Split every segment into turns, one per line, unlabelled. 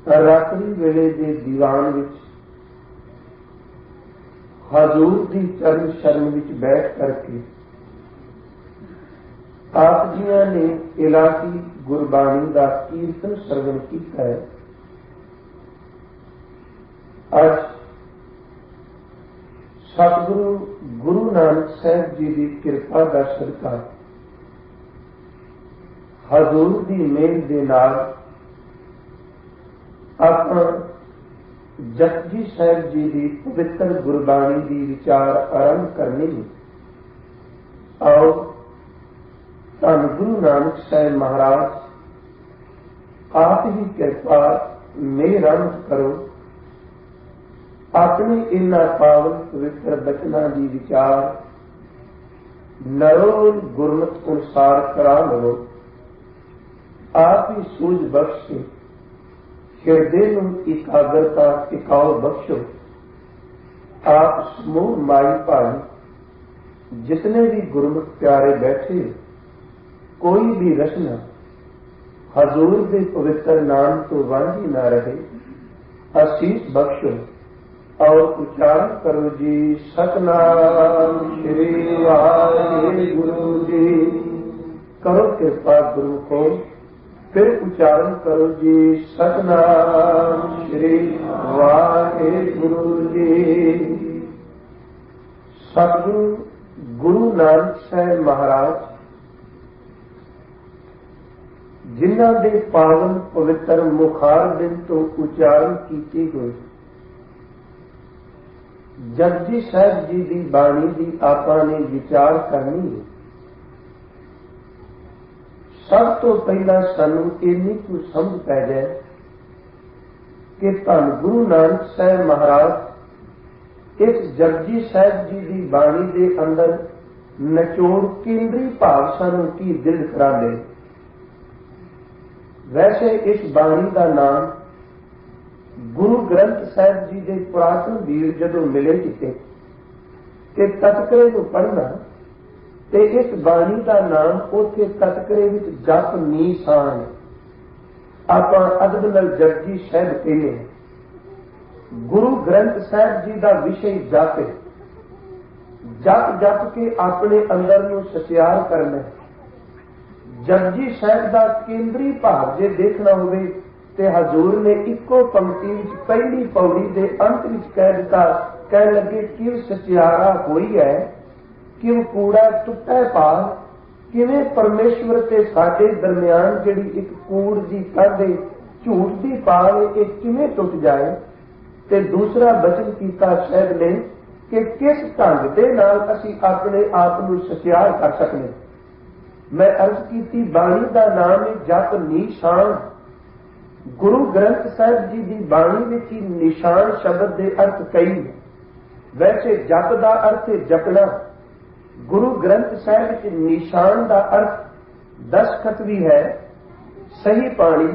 ਰਾਤਰੀ ਵੇਲੇ ਦੇ ਦੀਵਾਨ ਵਿੱਚ ਹਜ਼ੂਰ ਦੀ ਚਰਨ ਸ਼ਰਨ ਵਿੱਚ ਬੈਠ ਕਰਕੇ ਆਪ ਜੀਆਂ ਨੇ ਇਲਾਹੀ ਗੁਰਬਾਣੀ ਦਾ ਕੀਰਤਨ ਸਰਵਣ ਕੀਤਾ ਹੈ। ਅੱਜ ਸਤਿਗੁਰੂ ਗੁਰੂ ਨਾਨਕ ਸਾਹਿਬ ਜੀ ਦੀ ਕਿਰਪਾ ਦਾ ਸਦਕਾ ਹਜ਼ੂਰ ਦੀ ਮਿਹਰ ਦੇ ਨਾਲ ਆਪਾਂ ਜਪਜੀ ਸਾਹਿਬ ਜੀ ਦੀ ਪਵਿੱਤਰ ਗੁਰਬਾਣੀ ਦੀ ਵਿਚਾਰ ਆਰੰਭ ਕਰਨੀ ਹੈ। ਆਓ ਧੰਨ ਗੁਰੂ ਨਾਨਕ ਸਾਹਿਬ ਮਹਾਰਾਜ ਆਪ ਹੀ ਕਿਰਪਾ ਮਿਹਰ ਕਰੋ, ਆਪਣੇ ਇਨ੍ਹਾਂ ਪਾਵਨ ਪਵਿੱਤਰ ਬਚਨਾਂ ਦੀ ਵਿਚਾਰ ਨਰੋਲ ਗੁਰਮਤਿ ਅਨੁਸਾਰ ਕਰਾ ਲਵੋ। ਆਪ ਹੀ ਸੂਝ ਬਖਸ਼ੇ, ਹਿਰਦੇ ਨੂੰ ਇਕਾਗਰਤਾ ਟਿਕਾਓ ਬਖਸ਼ੋ। ਆਪ ਸਮੂਹ ਮਾਈ ਭਾਈ ਜਿਤਨੇ ਵੀ ਗੁਰਮੁਖ ਪਿਆਰੇ ਬੈਠੇ, ਕੋਈ ਵੀ ਰਚਨਾ ਹਜ਼ੂਰ ਦੇ ਪਵਿੱਤਰ ਨਾਮ ਤੋਂ ਵਾਂਝੀ ਨਾ ਰਹੇ, ਅਸੀਸ ਬਖਸ਼ੋ। और उच्चारण करो जी सतनाम श्री वाहिगुरु जी। करो कृपा गुरु को, फिर उच्चारण करो जी सतनाम श्री वाहिगुरु जी। सतगुरु गुरु नानक साहब महाराज जिन्हां दे पावन पवित्र मुखार बिन तो उच्चारण कीती हुई जपजी साहब जी की बाणी की आपा ने विचार करनी है। सब तो पहला सानू इन्नी कुछ समझ पै जाए कि धन गुरु नानक साहब महाराज इस जपजी साहब जी की बाणी के अंदर निचोड़ केंद्री भाव सानू की दिल करा दे। वैसे इस बाणी का नाम गुरु ग्रंथ साहब जी के पुरातन वीर जदों मिले किते ते तत्करे को पढ़ना ते इस बाणी का नाम उथे तत्करे विच जप नीसान आप अदब नाल जपजी साहब कहने। गुरु ग्रंथ साहब जी का विषय जप है। जप जप के अपने अंदर नूं सतियार करना। जपजी साहब का केंद्री भाव जे देखना होवे ते हजूर ने इको पंक्ति पहली पौड़ी के अंत में कह दिता, कह लगे कि सचियारा होई है, कि कूड़ा टुटा पाल, किवें परमेश्वर ते साडे दरमियान जिहड़ी एक कूड़ दी कंध झूठ दी पाल ये किवें टुट जाए। ते दूसरा वचन कीता साहब ने कि किस ढंग दे नाल असीं अपने आप नूं सचियार कर सकने। मैं अर्ज कीती बाणी का नाम है जप निशान। गुरु ग्रंथ साहब जी की बाणी में ही निशान शब्द के अर्थ कई। वैसे जप का अर्थ है जपना। गुरु ग्रंथ साहब च निशान का अर्थ दस्तखत भी है, सही पानी।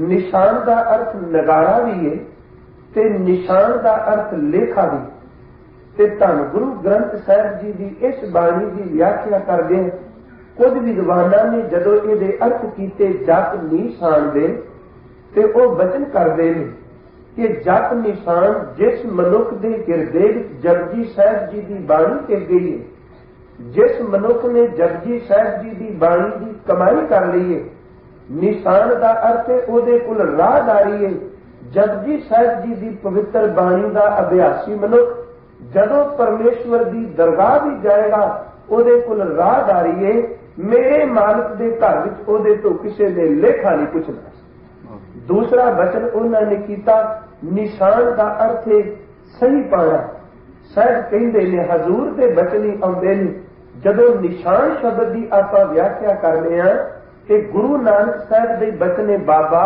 निशान का अर्थ नगारा भी है ते निशान का अर्थ लेखा भी। ते धन गुरु ग्रंथ साहब जी की इस बाणी की व्याख्या करदे कुछ विद्वानां ने जदों इहदे अर्थ कीते जप निशान दे ते वो वचन करते हैं कि जप निशान जिस मनुख के गिरदे जपजी साहब जी की बाणी ते गई है, जिस मनुख ने जपजी साहब जी की बाणी की कमाई कर ली है, निशान का अर्थ है उहदे कोल राहदारी है। जपजी साहब जी की पवित्र बाणी का अभ्यासी मनुख जदों परमेश्वर की दरगाह भी जाएगा उहदे कोल राहदारी है। मेरे मालिक के घर विच उहदे तो किसी ने लेखा नहीं पूछना। दूसरा वचन उन्होंने किया निशान का अर्थ है सही पाना। साहब कहते ने हजूर के बचन ही आते हैं। जदों निशान शब्द की आप व्याख्या करने कि गुरु नानक साहब के बचने बाबा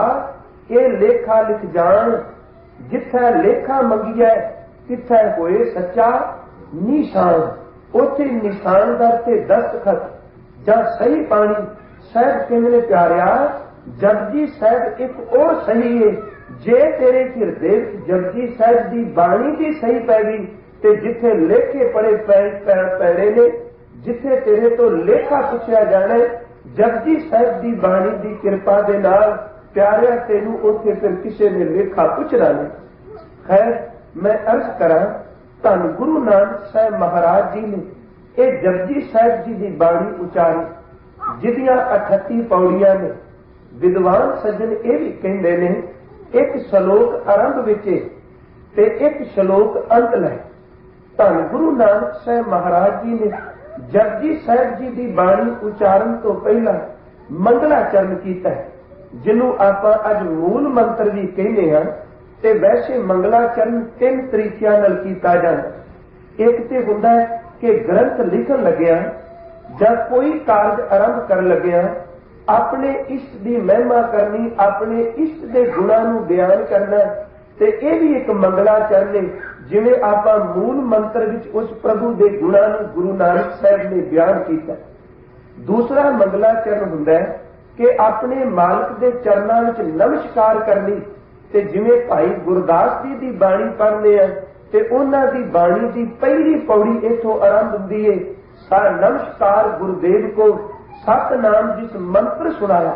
ये लेखा लिख जान, जिथे लेखा मंगिया तिथे होए सच्चा निशान। उथे निशान का अर्थ दस्तखत जां सही पानी। साहब कहने प्यारिया जपजी साहब एक और सही है। जे तेरे हिरदे जपजी साहब की बाणी भी सही पै गई ते जिथे लेखे पड़े पैड़े ने, जिथे तेरे तो लेखा पूछा जाना, जपजी साहब की बाणी की कृपा दे नाल प्यारिया तेनू उथे फिर किसी ने लेखा पूछना नहीं। खैर मैं अर्ज करा धन गुरु नानक साहब महाराज जी ने ये जपजी साहब जी की बाणी उचारी जिदियां 38 पौड़ियां ने। विद्वान सज्जन ये भी कहते हैं एक सलोक आरंभ विच ते एक श्लोक अंत लै। धन गुरु नानक साहब महाराज जी ने जपजी साहब जी की बाणी उचारण तो पहला मंगलाचरण किया है, जिन्हों आप अज मूल मंत्र भी कहने हैं। ते वैसे मंगलाचरण 3 तरीकों नाल कीता जाता। एक तो हुंदा है कि ग्रंथ लिखन लग्या या कोई कार्य आरंभ कर लग्या अपने इष्ट की महिमा करनी, अपने इष्ट के गुणां नूं बयान करना, ते यह भी एक मंगलाचरण है। जिवें आपां मूल मंत्र विच उस प्रभु के गुणां नूं गुरु नानक साहब ने बयान किया। दूसरा मंगलाचरण हुंदा है कि अपने मालिक के चरणों में नमस्कार करनी, ते जिवें भाई गुरदास जी की बाणी पढ़ने हैं ते उन्हां दी बाणी की पहली पौड़ी इथों आरंभ हुंदी है, नमस्कार गुरुदेव को सतनाम जिस मंत्र सुनाया।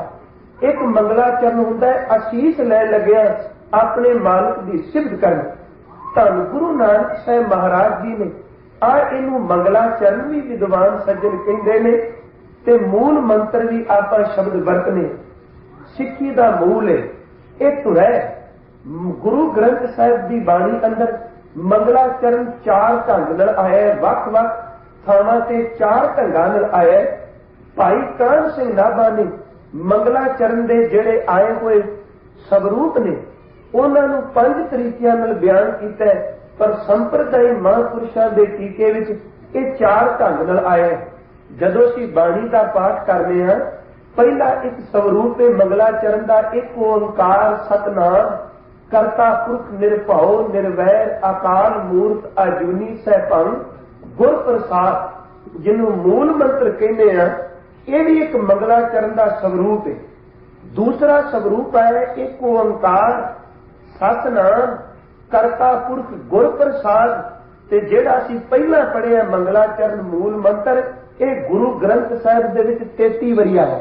एक मंगलाचरण हुंदा है आशीष लै लग्या अपने मालिक की सिफत करनी। धन गुरु नानक साहब महाराज जी ने इनू मंगलाचरण भी विद्वान सज्जन कहते हैं, ते मूल मंत्र भी आप शब्द वरतने। सिक्खी का मूल है एक तो है गुरु ग्रंथ साहब की बाणी अंदर मंगलाचरण 4 ढंग नाल आया है, वख-वख थावां ते 4 ढंगां नाल आया है। भाई कान सिंह नाभा ने मंगलाचरण के जिहड़े आए हुए स्वरूप ने उन्होंने 5 तरीकों नाल बयान किया है, पर संप्रदायी महापुरुषों के टीके विच ये 4 ढंग नाल आया है। जदों असीं बाणी का पाठ करने हैं, पहला एक स्वरूप है मंगलाचरण का, एक ओंकार सतनाम करता पुरख निरभव निर्वैर अकाल मूर्त अजूनी सहभंग गुर प्रसाद, जिन्हों मूल मंत्र कहने हैं। यह भी एक मंगलाचरण का स्वरूप है। दूसरा स्वरूप है एक ओंकार सतनाम करता पुरख गुर प्रसाद, ते जिहड़ा असीं पहला पढ़िया मंगलाचरण मूल मंत्र यह गुरु ग्रंथ साहिब दे विच 33 वारी आया।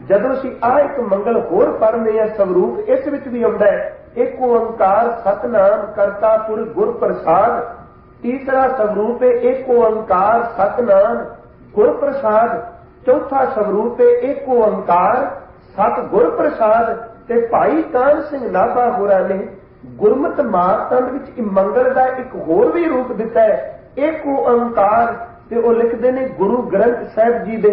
जदों असीं एक मंगल होर पढ़ने हैं स्वरूप इस विच भी आउंदा है एक ओंकार सतनाम करता पुरख गुर प्रसाद। तीसरा स्वरूप है एक ओंकार सतनाम गुर प्रसाद। चौथा स्वरूप है एक ओंकार सत गुर प्रसाद। ते भाई कान सिंह नाभा होरां ने गुरमत मारतंड विच मंगल का एक होर भी रूप दिता है, एक ओंकार। ते वो लिखते हैं गुरु ग्रंथ साहिब जी दे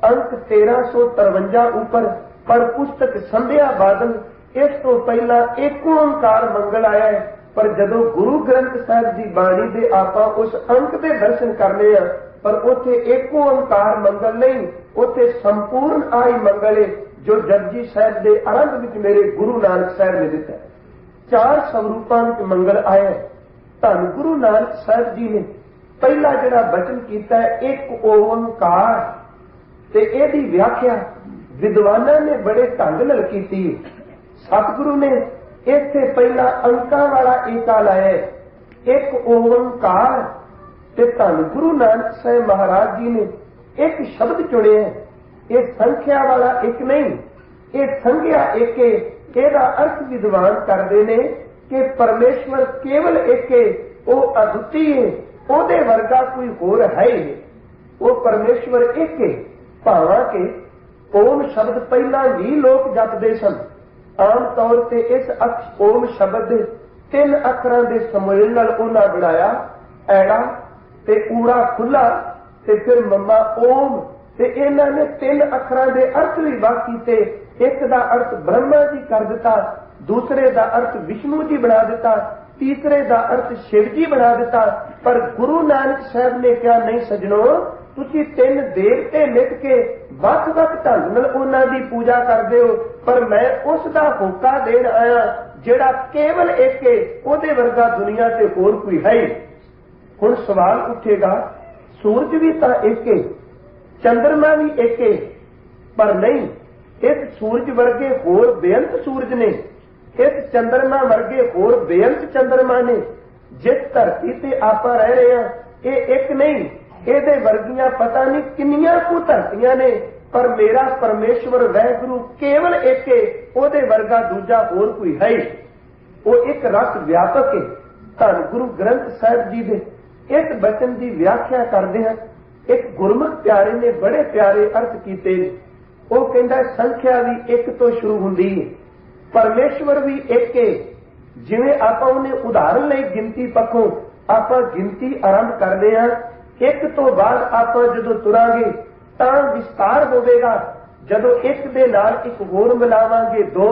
अंक 1353 ऊपर पर पुस्तक संध्या बादल इस तो पहला एक ओंकार मंगल आया है। पर जदों गुरु ग्रंथ साहिब जी बाणी दे आपां उस अंक दे दर्शन करने हैं, पर उथे एक ओंकार मंगल नहीं, उथे संपूर्ण आई मंगल है जो जपजी साहिब दे आरंभ विच मेरे गुरु नानक साहिब ने दिता है। 4 स्वरूपां विच मंगल आया है। धन गुरु नानक साहिब जी ने पहला जिहड़ा वचन कीता है एक ओंकार, ते इहदी व्याख्या विद्वानां ने बड़े ढंग नाल कीती है। सतगुरु ने इत्थे पहला अंकां वाला एका लाया है एक ओंकार, ते धन गुरु नानक साहब महाराज जी ने एक शब्द चुने है। यह संख्या वाला एक नहीं, यह संख्या एक है। ਇਹਦਾ अर्थ विद्वान करते हैं कि परमेश्वर केवल एक है, वो अद्वितीय है, ਉਹਦੇ वर्गा कोई होर है ही नहीं। वो परमेश्वर एक है। भावां के ओम शब्द पहला भी लोग जपते सन। आम तौर पर इस ओम शब्द के 3 अखरां के सम्मेलन नाल उन्हां बनाया ऐड़ा ते ऊड़ा खुला ते फिर मम्मा ओम, ते इन्हां ने 3 अखरां के अर्थ भी वख कीते। एक दा अर्थ ब्रह्मा जी कर दिता, दूसरे दा अर्थ विष्णु जी बना दिता, तीसरे दा अर्थ शिव जी बना दिता। पर गुरु नानक साहब ने क्या नहीं सजनों, तुसी 3 देवते लिख के वख-वख ढंग नाल उन्हां दी पूजा करदे हो, पर मैं उस दा होका देण आया जिहड़ा केवल एक है, ओहदे वर्गा दुनिया ते होर कोई है। हुण सवाल उठेगा सूरज भी तां एक है, चंद्रमा भी एक है, पर नहीं, इस सूरज वर्गे होर बेअंत सूरज ने, इस चंद्रमा वर्गे होर बेअंत चंद्रमा ने। जिस धरती ते आपां रह रहे हैं ये एक नहीं, इहदे वर्गियां पता नहीं किन्नियां कु धरतियां ने, पर मेरा परमेश्वर वैगुरु केवल एक है, ओहदे वर्गा दूजा होर कोई है। वो एक रस व्यापक है। धन गुरु ग्रंथ साहिब जी दे इस वचन की व्याख्या करते हैं एक गुरमुख प्यारे ने बड़े प्यारे अर्थ किए। वो कहता संख्या भी एक तो शुरू होंदी है, परमेश्वर भी एक है, जिवें आपां उहने उदाहरण लई गिनती पक्षों आपां गिनती आरंभ करदे हां, एक तो बाद आपां जदों तुरांगे तां विस्तार होवेगा। जदों एक दे नाल एक होर मिलावांगे दो,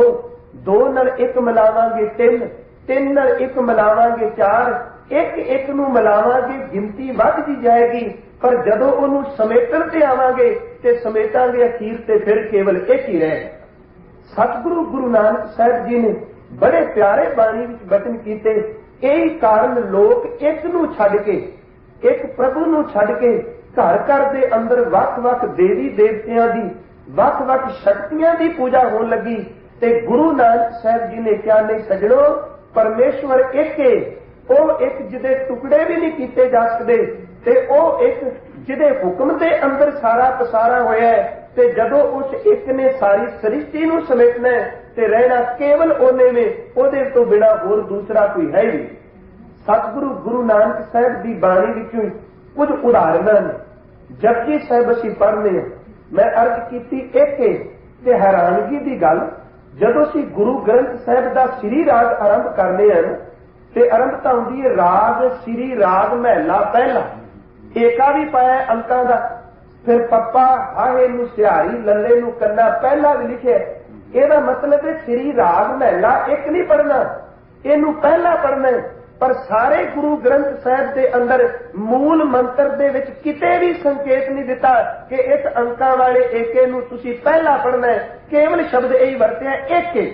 दो नाल एक मिलावांगे तीन, तीन नाल एक मिलावांगे चार, एक एक नूं मिलावांगे गिनती वधदी जाएगी। पर जदों उहनूं समेटण ते आवांगे ते समेटांगे अखीर ते फिर केवल एक ही रहेगा। सतगुरु गुरु नानक साहिब जी ने बड़े प्यारे बाणी विच बचन कीते। यही कारण लोग एक नूं छड्ड के, एक प्रभु नूं छड्ड के घर घर दे अंदर वख-वख देवी देवतियां दी, वख-वख शक्तियां दी पूजा होण लगी। ते गुरु नानक साहिब जी ने क्या नहीं सजणो, परमेश्वर एक है, ਉਹ एक जिदे टुकड़े भी नहीं किए जा सकते, ते ਉਹ एक जिदे हुक्म के अंदर सारा पसारा होया है। ते जदों उस एक ने सारी सृष्टि नूं समेटना है ते रहना केवल ओने में, ਉਹਦੇ तो बिना होर दूसरा कोई है ही। सतगुरु गुरु नानक साहिब की बाणी विचों कुछ उदाहरणा ने। जपजी साहिब असीं पढ़ने हैं, मैं अर्ज कीती एक है ते हैरानगी की गल, जदों असीं गुरु ग्रंथ साहिब का श्री राग आरंभ करने हैं ते आरंभता हुंदी है राग श्री राग महला पहला। एका भी पाया अंकां दा, फिर पप्पा हाहे नूं सिहारी लल्ले नूं कन्ना पहला भी लिखे। ਇਹਦਾ मतलब है श्री राग महला एक नहीं पढ़ना, इनू पहला पढ़ना है। पर सारे गुरु ग्रंथ साहिब के अंदर मूल मंत्र दे विच किते भी संकेत नहीं दिता कि इस अंकां वाले एके नूं तुसीं पहला पढ़ना है। केवल शब्द यही वरत्या एक है,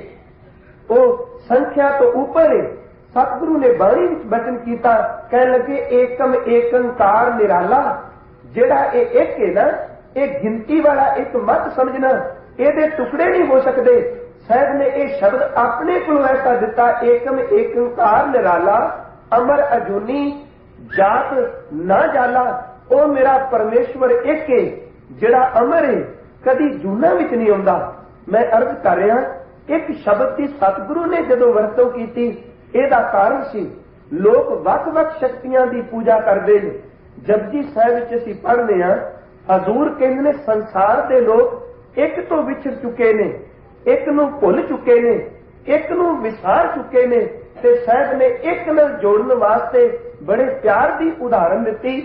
वो संख्या तो ऊपर है। सतगुरु ने बाणी विच वचन कीता, कहण लगे एकम एकंकार निराला। जिहड़ा ये एक है ना, ये गिनती वाला एक मत समझना, ये टुकड़े नहीं हो सकते। साहब ने यह शब्द अपने को ऐसा दिता, एकम एकंकार निराला, अमर अजूनी जात ना जाला। ओ मेरा परमेश्वर एक है, जिहड़ा अमर है, कदी जूना विच नहीं आउंदा। मैं अर्ज कर रहा, एक शब्द की सतगुरु ने जदों वरतों की, ਇਹਦਾ कारण सी लोग ਵੱਖ-ਵੱਖ शक्तियां की पूजा करते हैं। जपजी साहिब विच असीं पढ़ने हां, हजूर कहंदे ने संसार के लोग एक तो विछड़ चुके ने, एक नूं भुल चुके ने, एक नूं विसार चुके ने। ते साहिब ने एक नाल जोड़न वास्ते बड़े प्यार की उदाहरण दी।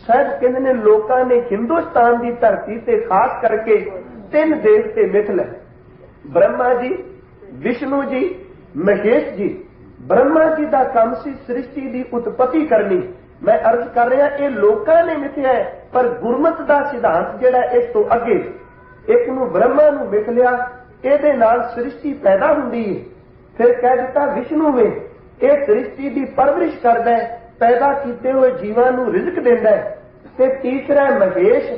साहिब कहंदे ने लोकां ने हिंदुस्तान की धरती से खास करके तीन देवते मिथ लए, ब्रह्मा जी, विष्णु जी, महेश जी। ब्रह्मा जी का काम सी सृष्टि की उत्पत्ति करनी। मैं अर्ज कर रहा, ये लोकां ने मिथया है, पर गुरमत का सिद्धांत जिहड़ा इस तो अगे, एक नूं ब्रह्मा नूं मिथ लिया, इहदे नाल सृष्टि पैदा हुंदी है। फिर कह दिता विष्णु में, ये सृष्टि की परवरिश करदा है, पैदा कीते हुए जीवां नूं रिजक दिंदा है। ते तीसरा महेश,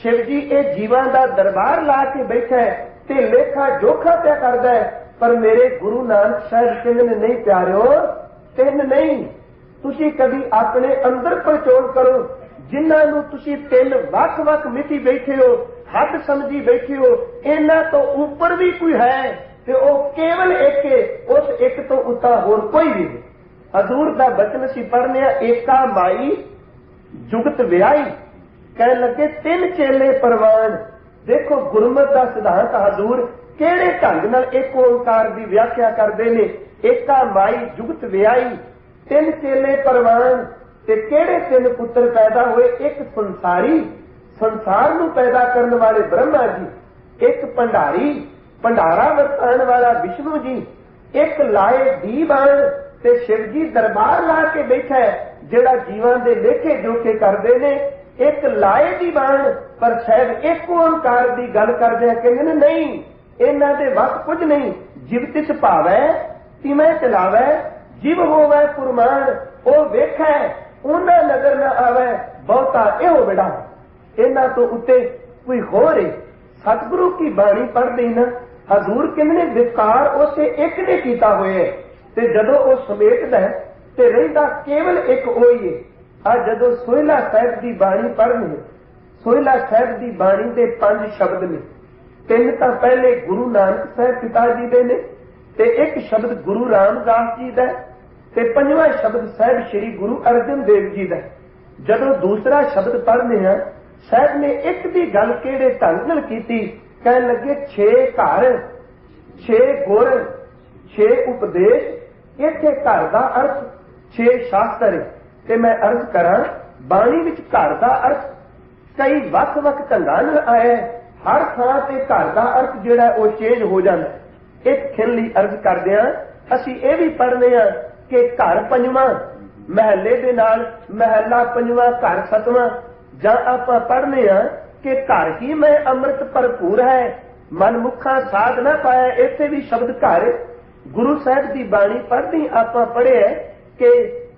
शिव जी ये जीवां का दरबार ला के बैठा है ते लेखा जोखा प्या करदा है। पर मेरे गुरु नानक साहिब कहंदे ने नहीं प्यारिओ, तीन नहीं, तुसी कभी अपने अंदर पहचान करो। जिन्हां नूं तुसी तीन वख-वख मिथी बैठे हो, हद समझी बैठे हो, इन्हां तो ऊपर भी कोई है ते ओ केवल एक है, उस एक तो उता होर कोई भी नहीं। हजूर दा बचन सी पढ़ने, एका माई जुगत व्याई, कह लगे तीन चेले परवान। देखो गुरमत का सिद्धांत हजूर किहड़े ढंग नाल एक ओंकार की व्याख्या करते हैं। एका माई जुगत व्याई, तीन चेले परवान। ते किहड़े तीन पुत्र पैदा हुए, एक संसारी, संसार नूं पैदा करने वाले ब्रह्मा जी, एक भंडारी, भंडारा वरताण वाला विष्णु जी, एक लाए दीवान ते शिव जी दरबार ला के बैठा है, जिहड़ा जीवां दे लेखे जोखे करते हैं। एक लाए दीवान, पर शायद एक ओंकार की गल करदे कहंदे ने नहीं, इन्हां दे वस कुछ नहीं। जिव तिस भावै तिमै चलावै, जिव होवै कुरमान, ओ वेखै उन्हां नजर न आवै, बहुता एहो बेड़ा। इन्हां तो उत्ते कोई होर है। सतगुरु की बाणी पढ़दे ना, हजूर कहंदे ने विकार उसे एक ने कीता होया है, ते जदों ओ समेटदा है ते रहिंदा केवल एक होई है। आ जदों सोहिला साहिब की बाणी पढ़नी, सोहिला साहिब की बाणी के 5 शब्द ने। तीन तो पहले गुरु नानक साहिब पिता जी दे ने, ते एक शब्द गुरु रामदास जी दा, ते 5वां शब्द साहिब श्री गुरु अर्जन देव जी दा। जदों दूसरा शब्द पढ़ने हैं, साहिब ने एक दी गल किहड़े ढंग नाल कीती, कहण लगे 6 घर, 6 गुर, 6 उपदेश, इत्थे घर का अर्थ 6 शास्त्र है ते मैं अर्ज करा बाणी विच घर का अर्थ कई वख-वख ढंगां नाल आया। हर थां ते घर का अर्थ जिहड़ा वो चेंज हो जाता है। एक खिन लई अर्ज करदिआं असीं इह भी पढ़ने आ कि घर पंजवां महल्ले दे नाल महला पंजवां घर सतवां, जां आपां पढ़ने आ कि घर ही में अमृत भरपूर है मनमुखा साध ना पाया। इत्थे भी शब्द घर गुरु साहिब की बाणी पढ़नी आपां पढ़िआ कि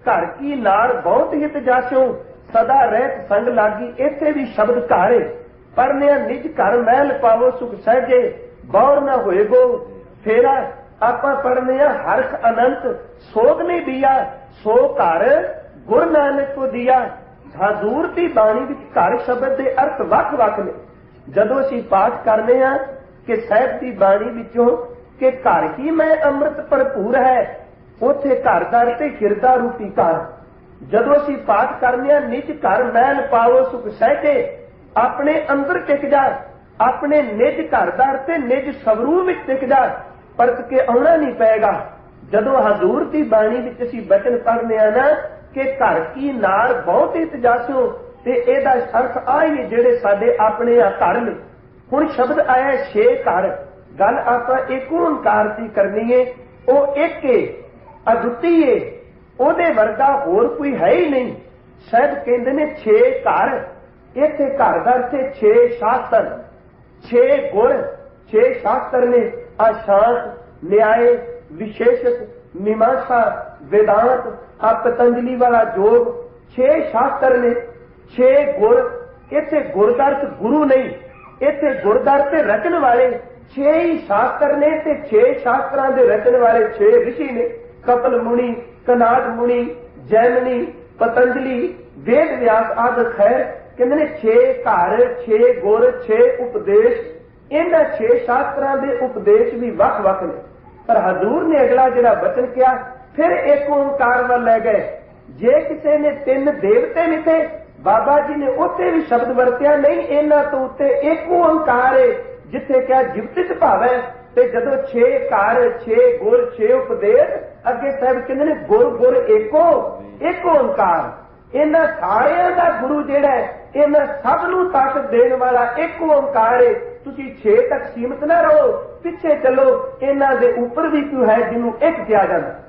घर की नार बहुत हित जास्यों सदा रहत संग लागी। इत्थे भी शब्द घर पढ़ने निज घर महल पावो सुख सहजे बौर न होएगो फेरा। आपां पढ़ने हरख अनंत सोग ने दिया सो घर गुरु नानक को दिया। हजूर की बाणी विच घर शब्द के अर्थ वख-वख ने। जदों असीं पाठ करने आ कि साहिब की बाणी विचों कि घर ही में अमृत भरपूर है, उथे घर का अर्थ हिरदा रूपी घर। जदों असीं पाठ करने निज घर महल पावो सुख सहजे, अपने अंदर टिक जा, अपने निज घर का अर्थ निज स्वरूप में टिक जा, परत के आना नहीं पेगा। जदों हजूर की बाणी विच असीं बचन पढ़ने आ ना कि घर की नार बहुत हित जास्यों, ते इहदा अर्थ आ ही जिहड़े साडे अपने घर ने। हुण शब्द आया 6 घर, गल आपां एक ओंकार की करनी है। वो एक है, अद्वितीय है, ओदे वर्गा होर कोई है ही नहीं। शायद कहंदे ने 6 घर, इत्थे घर दा अर्थ 6 शास्त्र, 6 गुण। 6 शास्त्र ने अशांत न्याय विशेषक मीमांसा वेदांत आ पतंजलि वाला योग। 6 शास्त्र ने 6 गुण। इत्थे गुर दा अर्थ गुरु नहीं, इत्थे गुर दा अर्थ रचन वाले। 6 ही शास्त्र ने ते 6 शास्त्रां दे रचन वाले 6 ऋषि ने। कपिल मुनि, कनाद मुनि, जैमिनी, पतंजलि, वेद व्यास आदि। खैर कहंदे ने 6 घर, 6 गुर, 6 उपदेश। इन्हां 6 शास्त्रां दे उपदेश भी वख-वख ने। पर हजूर ने अगला जिहड़ा वचन किया फिर एक ओंकार वल लै गए। जे किसी ने 3 देवते मिथे, बाबा जी ने उत्थे भी शब्द वरत्या नहीं, इन्हां तो उत्ते एक ओंकार है जिथे क्या जीवतित भाव है। ते जदों 6 घर, 6 गुर, 6 उपदेश, अगे साहब कहंदे ने गुर गुर एको, एक ओंकार। इन्हां सारियां दा गुरु जिहड़ा है, इन्हां सब नूं ताकत देण वाला एक ओंकार है। तुसीं 6 तक सीमित ना रहो, पिछे चलो, इन्हां दे ऊपर भी कोई है जिन्हों एक किया जाता।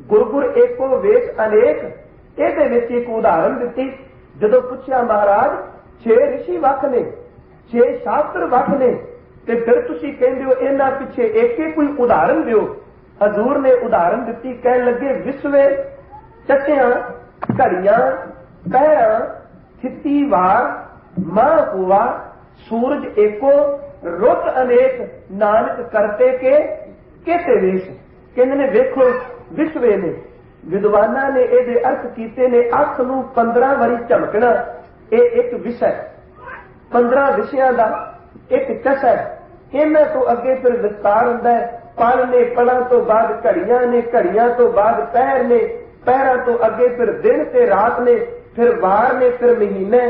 गुर गुर एको वेश अनेक, इहदे विच एक उदाहरण दित्ती। जदों पुछया महाराज 6 ऋषि वख ने, 6 शास्त्र वख ने, ते फिर तुसीं कहंदे हो इन्हां पिछे एक कोई उदाहरण दिओ। हजूर ने उदाहरण दित्ती, कहण लगे विसवे चटियां घड़ियां पहरा थिती वार मां हुआ सूरज एको रुत अनेक नानक करते के केते वेश। कहंदे ने वेखो विसवे ने, विद्वाना ने इहदे अर्थ कीते ने अख नूं 15 वारी झमकना। ਇਹ एक विषय 15 विषयां दा एक चस है। इन्हां तो अगे फिर विस्तार हुंदा है। पल ने, पलां तो बाद घड़ियां ने, घड़ियां तो बाद पहर ने, पहरां तो अगे फिर दिन ते रात ने, फिर वार ने, फिर महीने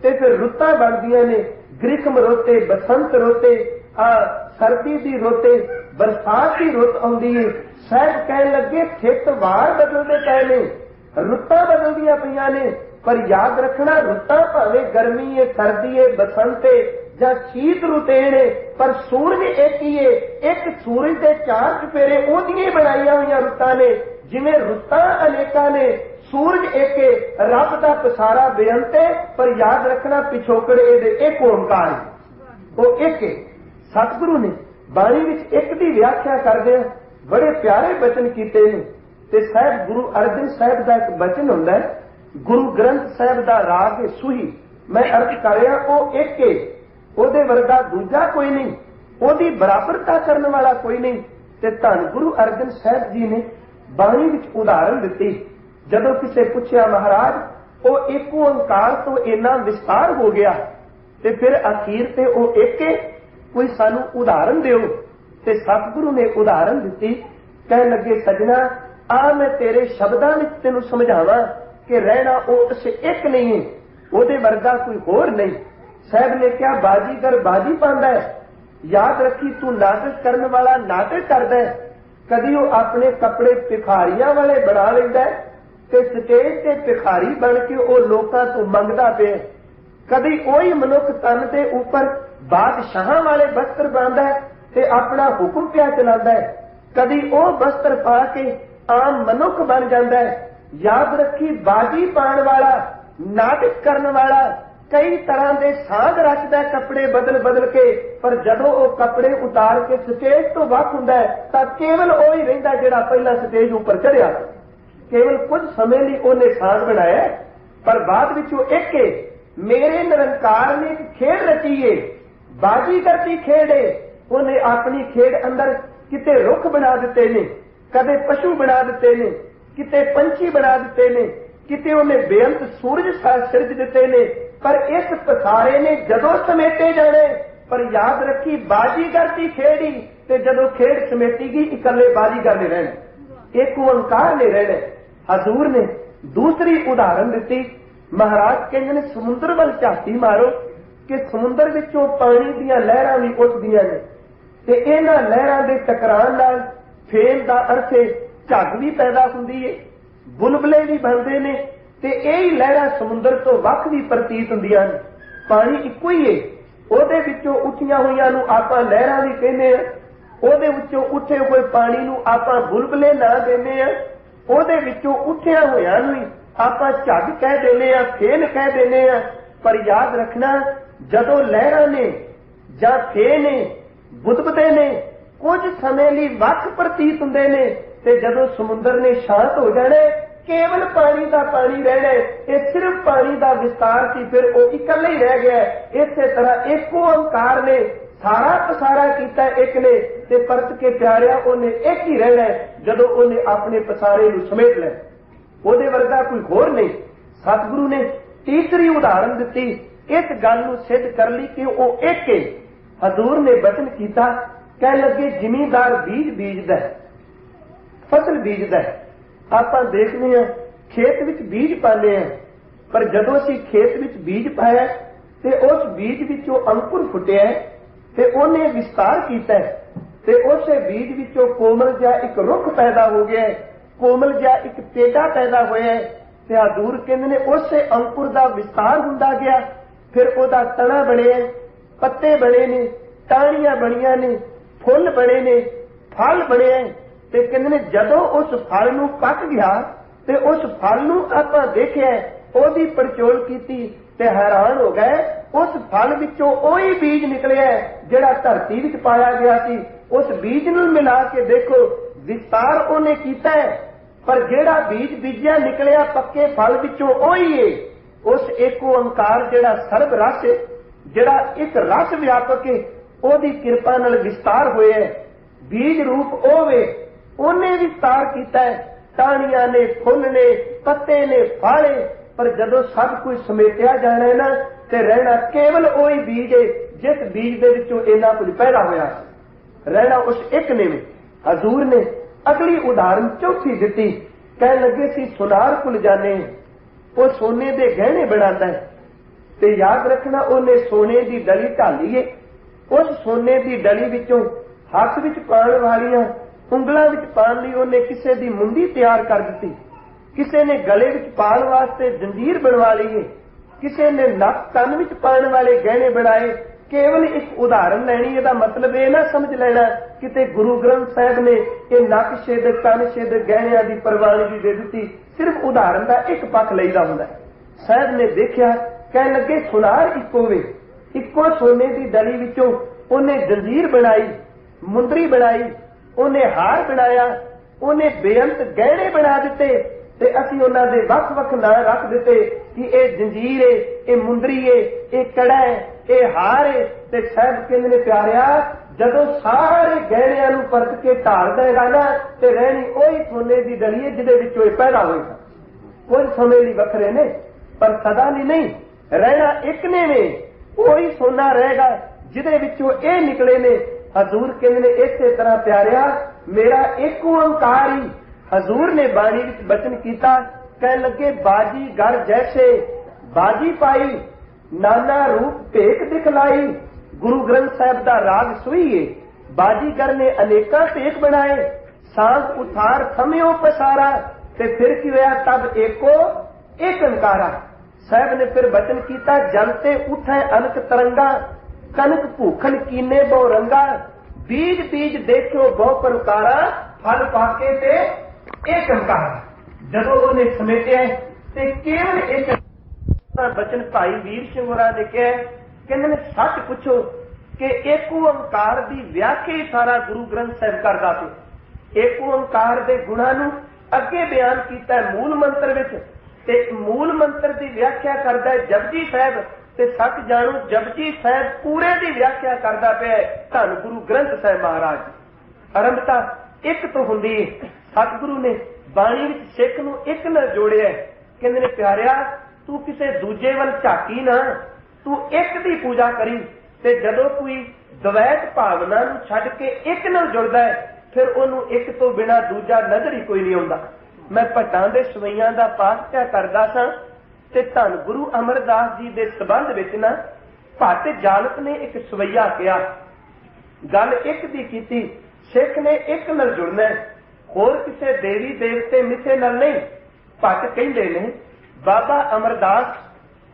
ते फिर रुत्तां बनदियां ने। ग्रीष्म रोते, बसंत रोते, सर्दी दी रोते, बरसात की रुत आउंदी है। शायद कहण लगे ठित वार बदलते पए ने, रुत्तां बदलदियां पईयां ने। पर याद रखना रुत्तां भावें गर्मी है, सर्दी है, बसंत है जां शीत रुते ने, पर सूरज एक ही है। एक सूरज के 4 चफेरे ओहदियां बनाईयां होईयां रुत्तां ने। जिवें रुत्तां अनेकां ने, सूरज एक है, रब दा पसारा बेअंत है। पर याद रखना पिछोकड़ इहदे एक ओंकार है, वो एक है। सतगुरु ने बाणी विच एक दी व्याख्या करदे बड़े प्यारे बचन कीते ने। ते साहिब गुरु अर्जन साहिब दा एक बचन हुंदा है, गुरु ग्रंथ साहिब दा राग है सूही। मैं अर्थ कर रहा वो एक है, ओदे वर्गा दूजा कोई नहीं, ओदी बराबरता करने वाला कोई नहीं। ते धन गुरु अर्जन साहिब जी ने बाणी विच उदाहरण दित्ती। जदों किसे पुछया महाराज वो एक ओंकार तो इन्ना विस्तार हो गया ते फिर अखीर ते वो एक है, कोई सानू उदाहरण दिओ। ते सतगुरु ने उदाहरण दित्ती। कहण लगे सजना आ मैं तेरे शब्दां विच तैनूं समझावां कि रहना उस एक नहीं है, ओदे वर्गा कोई होर नहीं। साहब ने क्या बाजीगर बाजी पांदा है, याद रखी तू नाटक करने वाला नाटक करदा है। कदी वो अपने कपड़े भिखारियां वाले बना लेंदा है ते स्टेज ते भिखारी बन के वो लोकां तो मंगदा पिया। कदी वही मनुख तन के उपर बादशाह वाले वस्त्र पांदा है ते अपना हुक्म पिया चलांदा है। कदी वो वस्त्र पा के आम मनुख बन जाता है। याद रखी, बाजी पाण वाला, नाटक करने वाला कई तरह के साध रखता है कपड़े बदल बदल के, पर जदों वो कपड़े उतार के स्टेज तो वख हुंदा है तां केवल वो ही रहिंदा जिहड़ा पहला स्टेज उपर चढ़िया। केवल कुछ समय लिए उन्हें साध बनाया, पर बाद विच वो एक है, मेरे निरंकार ने एक खेड रची है, बाजीगर की खेड है। उन्हें अपनी खेड अंदर किते रुख बना दिते ने, कदे पशु बना दिते ने, किते पंछी बना दिते ने, किते उन्हें बेअंत सूरज सिरज दिते ने, पर इस पसारे ने जदों समेटे जाने। पर याद रखी, बाजीगर की खेड़ी ते जदों खेड समेटी गई इकल्ले बाजीगर ने रहना, एक ओंकार ने रहना। हजूर ने दूसरी उदाहरण दी, महाराज कहंदे ने समुद्र वल झाती मारो कि समुद्र विचों पानी दीयां लहरां भी उठदियां ने ते इन्हां लहरां दे टकराण नाल फेल दा अर्थ है झग भी पैदा हुंदी है, बुलबुले भी बनदे ने ते यही लहरां समुद्र तो वख भी प्रतीत हुंदियां ने। पानी इक्को ही है, ਉਹਦੇ ਵਿੱਚੋਂ ਉੱਠੀਆਂ ਹੋਈਆਂ ਨੂੰ ਆਪਾਂ ਲਹਿਰਾਂ ਵੀ ਕਹਿੰਦੇ ਆ, ਉਹਦੇ ਵਿੱਚੋਂ ਉੱਠੇ ਹੋਏ ਪਾਣੀ ਨੂੰ ਆਪਾਂ ਬੁਲਬੁਲੇ ਨਾਂ ਦਿੰਦੇ ਆ, ਉਹਦੇ ਵਿੱਚੋਂ ਉੱਠਿਆ ਹੋਇਆਂ ਨੂੰ ਹੀ ਆਪਾਂ ਝੱਗ ਕਹਿ ਦਿੰਦੇ ਆ, ਫੇਨ ਕਹਿ ਦਿੰਦੇ ਆ। ਪਰ ਯਾਦ ਰੱਖਣਾ, ਜਦੋਂ ਲਹਿਰਾਂ ਨੇ ਜਾਂ ਫੇਨ ਨੇ ਬੁਦਬੁਦੇ ਨੇ ਕੁਝ ਸਮੇਂ ਲਈ ਵੱਖ ਪ੍ਰਤੀਤ ਹੁੰਦੇ ਨੇ ਤੇ ਜਦੋਂ ਸਮੁੰਦਰ ਨੇ ਸ਼ਾਂਤ ਹੋ ਜਾਣਾ केवल पानी का पानी रहना है, ये सिर्फ पानी का विस्तार सी, फिर वो इकल्ला ही रह गया। इसे तरह एक ओंकार ने सारा पसारा किया एक ने ते परत के प्यारिया उन्हें एक ही रहना है जदों उन्हें अपने पसारे नूं समेट लिया, उहदे वर्गा कोई होर नहीं। सतगुरु ने तीसरी उदाहरण दी, इस गल नूं सिद्ध कर ली कि वो एक है। हजूर ने वचन किया, कह लगे जिमीदार बीज बीजदा है, फसल बीजदा है। ਆਪਾਂ ਦੇਖਦੇ ਹਾਂ खेत विच बीज पाने हैं, पर जदों असीं खेत विच बीज पाया ते उस बीज विचों अंकुर फुटिया ते उन्हें विस्तार किया ते उस बीज विचों कोमल जिहा एक रुख पैदा हो गया, कोमल जिहा एक पेड़ा पैदा होया ते हजूर कहंदे ने उस अंकुर दा विस्तार हुंदा गया, फिर उहदा तना बणिया, पत्ते बने ने, टाहणियां बणियां ने, फुੱਲ बने ने, फल बणिया ते कहंदे ने जदों उस फल नूं पक गया ते उस फल नूं आपां देखिआ, ओहदी पड़चोल कीती ते हैरान हो गए। उस फल विचों ओही बीज निकलिआ जिहड़ा धरती विच पाया गया सी। उस बीज नूं मिला के देखो विस्तार उहने कीता है, पर जिहड़ा बीज बीजिआ निकलिआ पक्के फल विचों ओही है। उस एक ओंकार जिहड़ा सर्ब रस है, जिहड़ा एक रस व्यापक है, ओहदी किरपा नाल विस्तार होया है। बीज रूप ओह वे, उन्हें विस्तार किया है, टाहणियां ने, फुੱਲ ने, पत्ते ने, फाले, पर जदों सब कुछ समेटिया जाना है ना ते रहना केवल वही बीज है जिस बीज दे विचों इन्ना कुछ पैदा होया, रहना उस एक ने में। हजूर ने अगली उदाहरण चौथी दी, कह लगे सी सुनार कुल जाने, वो सोने दे गहने बनाता है ते याद रखना उन्हें सोने की डली ढाली है। उस सोने की डली विचों हथ विच पाण वालियां उंगलां विच पाण लई उन्हें किसी दी मुंदी तैयार कर दी, किसी ने गले विच पाण वास्ते जंजीर बनवा ली है, किसी ने नक कन विच पाण वाले गहने बनाए। केवल एक उदाहरण लैनी, इहदा मतलब यह ना समझ लेना किते गुरु ग्रंथ साहिब ने ये नक छेद कन छेद गहणियां दी प्रवानगी दे दी। सिर्फ उदाहरण का एक पक्ष लईदा हुंदा है। साहिब ने देखिया, कह लगे सुनार इक्को वे, इक्को सोने की डली विचों उन्हें जंजीर बनाई, मुंदरी बनाई, उन्हें हार बनाया, उन्हें बेअंत गहने बना दिते ते असीं उन्हां दे वख-वख नाम रख दिते कि ये जंजीर है, ये मुंदरी है, ये कड़ा है, ये हार है। ते साहिब कहंदे ने प्यारिया, जदों सारे गहणियां नूं परत के ढाल देगा ना ते रहनी ओही सोने की डली है जिहदे विचों ये पैदा होएगा। कुछ समय लई वखरे ने पर सदा लई नहीं, रहना एक ने में ओही सोना रहेगा जिहदे विचों ये निकले ने। हजूर कहंदे ने इसे तरह प्यारिया मेरा एक ओंकार ही। हजूर ने बाणी विच बचन कीता, कह लगे बाजी घर जैसे बाजी पाई, नाना रूप भेक दिखलाई। गुरु ग्रंथ साहिब दा राग सुई है, बाजीगर ने अनेका भेक बनाए, सांस उतार थम्यो पसारा, ते फिर की होया तब एको एक अंकारा। साहब ने फिर वचन किया, जलते उठे अनक तरंगा, कनक भूखन कीने बहु रंगा, बीज बीज देखो बहु प्रकारा, फल पाके ते एक अंकारा। जदों उन्हें समेटिया ते केवल एक बचन भाई वीर सिंह होरां ने कहा, कहंदे ने सच पुछो कि एक ओंकार की व्याख्या ही सारा गुरु ग्रंथ साहिब करदा पिया। एक ओंकार के गुणां नूं अगे बयान किया मूल मंत्र विच, ते मूल मंत्र की व्याख्या करदा है जपजी साहिब, ते सच जाणो जपजी साहिब पूरे की व्याख्या करदा पिया धन गुरु ग्रंथ साहिब महाराज। आरंभता एक तो हुंदी है, सतगुरु ने बाणी विच सिख नूं एक नाल जोड़िया। कहंदे ने प्यारिया तू किसी दूजे वल झाकी ना, तू एक दी पूजा करी, ते जदों कोई द्वैत भावना नूं छड्ड के एक नाल जुड़दा है फिर उहनूं एक तो बिना दूजा नजर ही कोई नहीं आउंदा। मैं भट्टां दे सवैयां दा पाठ क्या करदा सां ते धन गुरु अमरदास जी दे संबंध विच ना भट्ट जालप ने एक सवैया किया, गल एक दी कीती, सिख ने एक नाल जुड़ना है, होर किसी देवी देवते मिथे नाल नहीं। भट्ट कहंदे ने बाबा अमरदास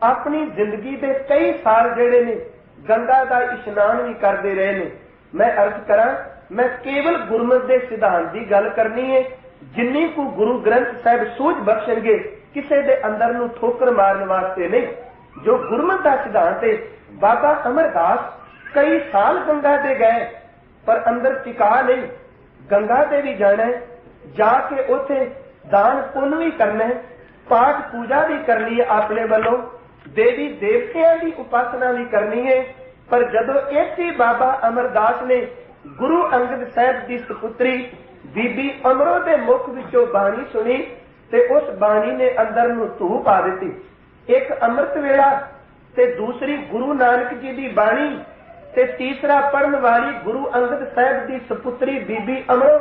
अपनी जिंदगी के कई साल जेड़े ने गंगा का इशनान भी करते रहे ने। मैं अर्ज करा, मैं केवल गुरमत के सिद्धांत की गल करनी है, जिन्नी को गुरु ग्रंथ साहिब सूझ बख्शणगे, किसी के अंदर नूं ठोकर मारन वास्ते नहीं। जो गुरमत का सिद्धांत है, बाबा अमरदास कई साल गंगा दे गए पर अंदर टिका नहीं। गंगा दे भी जाना है, जाके उथे दान पुण्य भी करना है, पाठ पूजा भी करनी है अपने वालों, देवी देवतियां की उपासना भी करनी है। पर जदों इसी बाबा अमरदास ने गुरु अंगद साहिब की सुपुत्री बीबी अमरो के मुख विचों बाणी सुनी, ते उस बाणी ने अंदर नूं धू पा दी। एक अमृत वेला ते दूसरी गुरु नानक जी की बाणी, ते तीसरा पढ़न वाली गुरु अंगद साहिब की सुपुत्री बीबी अमरो,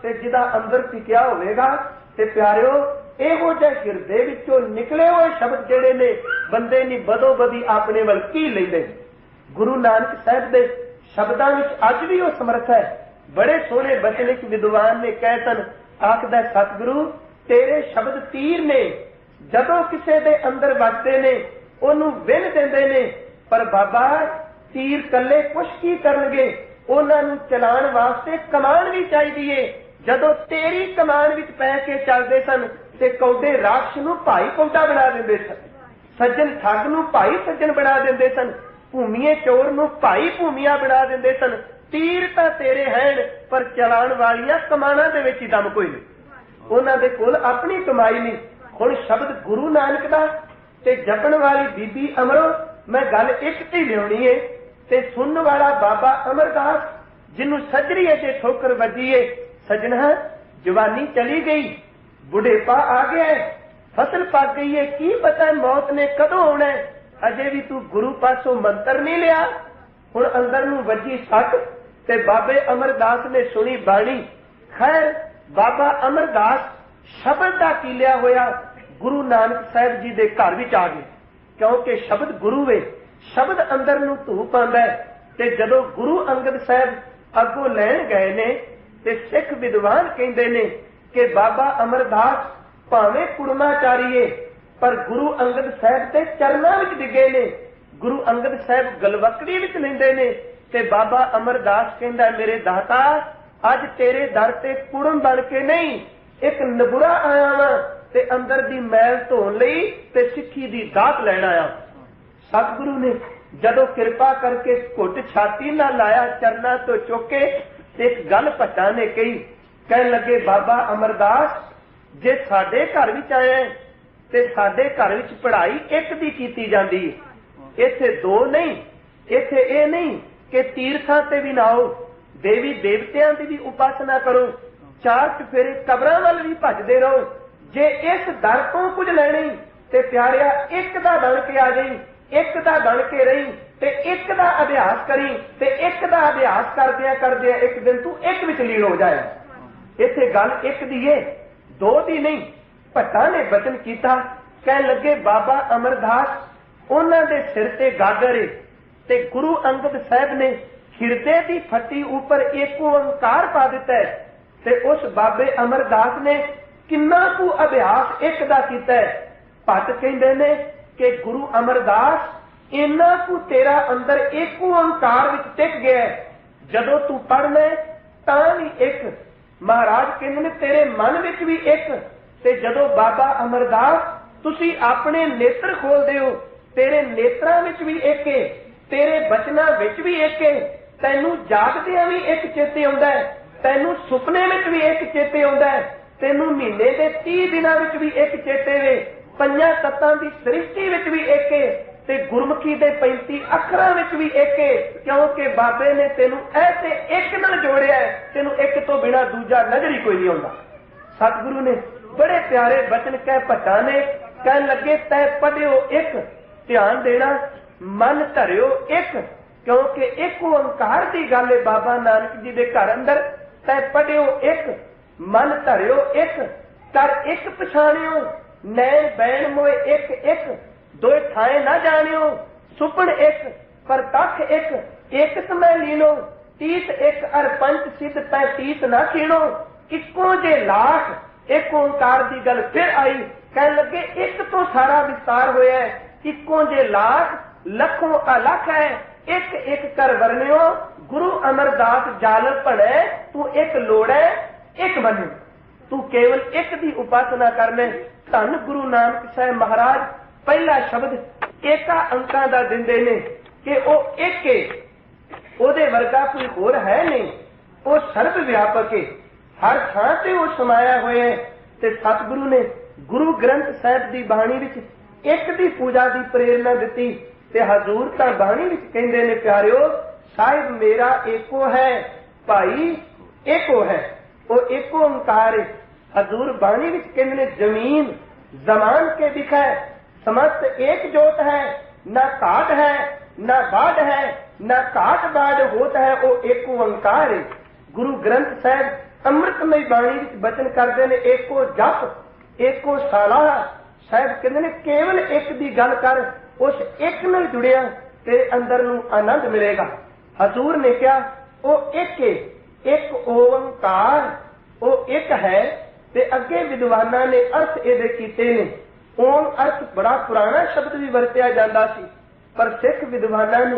ते जिदा अंदर टिकिया होवेगा। ते प्यारिओ इहो जिहे हिरदे विचों निकले हुए शब्द जेड़े ने बंदे नी बदो बदी अपने वल की लैंदे। गुरु नानक साहिब दे शब्दां विच अज भी वो समर्थ है। बड़े सोहने बचनिक विद्वान ने कहे सन, आखदा सतगुरु तेरे शब्द तीर ने, जदों किसे दे अंदर वजदे ने ओनूं विन देंदे ने, पर बाबा तीर कल्ले कुछ की करनगे, उन्हां नूं चलाण वास्ते कमान भी चाहिदी है। जदों तेरी कमान विच पै के चलदे सन ते कौडे राक्ष नूं भाई कौडा बना दिंदे सन, सज्जन ठग नूं भाई सज्जन बना दिंदे सन, भूमीए चोर नूं भाई भूमिया बना दिंदे सन। तीर तां तेरे हैन पर चलाण वालियां कमानां दे विच ही दम कोई नहीं, उन्हां दे कोल अपनी कमाई नहीं। हुण शब्द गुरु नानक दा ते जपण वाली बीबी अमरो, मैं गल एक ते लियाउणी है, ते सुनन वाला बाबा अमरदास जिन्नू सजरी अजे ठोकर वजी है। सजना जवानी चली गई, बुढ़ेपा आ गया है, फसल पक गई है, की पता मौत ने कदों आना है, अजे भी तू गुरु पासों मंत्र नहीं लिया। हुण अंदर नूं वजी सट ते बाबे अमरदास ने सुनी बाणी। खैर बाबा अमरदास शब्द दा कीलिया होया गुरु नानक साहिब जी दे घर विच आ गए, क्योंकि शब्द गुरु वे, शब्द अंदर नूं धू पांदा है। ते जदों गुरु अंगद साहिब अगों लैण गए ने ते सिख विद्वान कहंदे ने कि बाबा अमरदास भावें कुड़माचारी है पर गुरु अंगद साहिब ते चरनां विच डिगे ने। गुरु अंगद साहिब गलवकड़ी विच लैंदे ने ते बाबा अमरदास कहंदा, मेरे दाता अज तेरे दर ते कुड़म बन के नहीं, एक नबुरा आया वां ते अंदर दी मैल धोण लई ते सिੱਖੀ दी दात लैण आया। सतगुरु ने जदों कृपा करके घुट छाती नाल लाया चरना तो चुके, एक गल भट्टां ने कही, कहन लगे बाबा अमरदास जे साडे घर विच आए ते साडे घर विच पढ़ाई एक दी कीती जांदी है, इत्थे दो नहीं, इत्थे ये नहीं कि तीर्थां ते भी नाओ, देवी देवतियां दी भी उपासना करो, चार चफेरे कबरां वल भी भजदे रहो। जे इस दर तो कुछ लैणी ते प्यारिया एक दा बन के आ जाई, एक दा बन के रही ते एक दा अभ्यास करी ते एक दा अभ्यास करदिया एक दिन तू एक विच लीन हो जाए। इत्थे गल एक दी है, दो दी नहीं। भट्टां ने वचन कीता, कहन लगे बाबा अमरदास उन्हां दे सिर ते गागर है ते गुरु अंगद साहिब ने हिरदे दी फट्टी ऊपर एक ओंकार पा दिता है। ते उस बाबे अमरदास ने किन्ना कु अभ्यास एक दा कीता है। भट्ट कहंदे ने कि गुरु अमरदास इन्ना कु तेरा अंदर एक ओंकार विच टिक गया है, जदों तू पढ़ना तां भी एक, महाराज कहंदे ने तेरे मन विच भी एक, ते जदों बाबा अमरदास तुसी अपने नेत्र खोलदे हो, तेरे नेत्रां विच भी एक है, तेरे बचनां विच भी एक है, तैनूं जागदियां भी एक चेते आउंदा है, तैनूं सुपने विच भी एक चेते आउंदा है, तैनूं महीने दे 30 दिनां विच भी एक चेते वे, पंजां तत्तां दी सृष्टि विच भी एक है, ते गुरमुखी दे 35 अखरां विच भी एक है, क्योंकि बाबे ने तैनूं ऐसे एक नाल जोड़िया है, तैनूं एक तो बिना दूजा नजर ही कोई नहीं आउंदा। सतगुरु ने बड़े प्यारे बचन कह भट्टा ने कहन लगे तै पढ़ियो एक, ध्यान देना, मन धरियो एक, क्योंकि एक ओंकार की गल है। बाबा नानक जी के घर अंदर तै पढ़ियो एक, मन धरियो एक, कर एक पछाणियो, नैन बैन मोए एक एक, दो ठाए ना जानियो, सुपन एक पर तख एक, एक समय लीनो, 30 एक अर पंच सिद्ध तै 30 ना खीणो, इको जे लाख। एक ओंकार की गल फिर आई, कहने लगे एक तो सारा विस्तार होया है, इको जे लाख लखों अलख है, एक एक कर वर्णियो, गुरु अमरदास जाल भणे, तू एक लोड़े एक बने, तू केवल एक दी उपासना करने। धन गुरु नानक साहिब महाराज पहला शब्द एका अंकां दा दिंदे ने कि ओ एक है, ओदे वर्गा कोई होर है नहीं, ओ सर्व व्यापक है, हर थां ते ओ समाया होया है। ते सतगुरु ने गुरु ग्रंथ साहिब दी बाणी विच एक दी पूजा दी प्रेरणा दिती, ते हजूर तां बाणी विच कहंदे ने प्यारिओ, साहिब मेरा एको है, भाई एको है, ओ एको ओंकार है। हजूर बाणी विच कहंदे ने जमीन जमान के दिखै, समस्त एक जोत है, ना घाट है ना बाढ़ है, ना घाट बाढ़ होत है, ओ एक ओंकार है। गुरु ग्रंथ साहिब अमृतमय बाणी विच बचन करदे ने, एको जप एको साला। साहिब कहंदे ने केवल एक दी गल कर, उस एक नाल जुड़िया तेरे अंदर नूं आनंद मिलेगा। हजूर ने कहा ओ एक है, एक ओंकार, ओ एक है। ते अगे विद्वानां ने अर्थ इहदे कीते ने। ओम अर्थ बड़ा पुराना शब्द भी वरतिया जांदा सी, पर सिख विद्वानां ने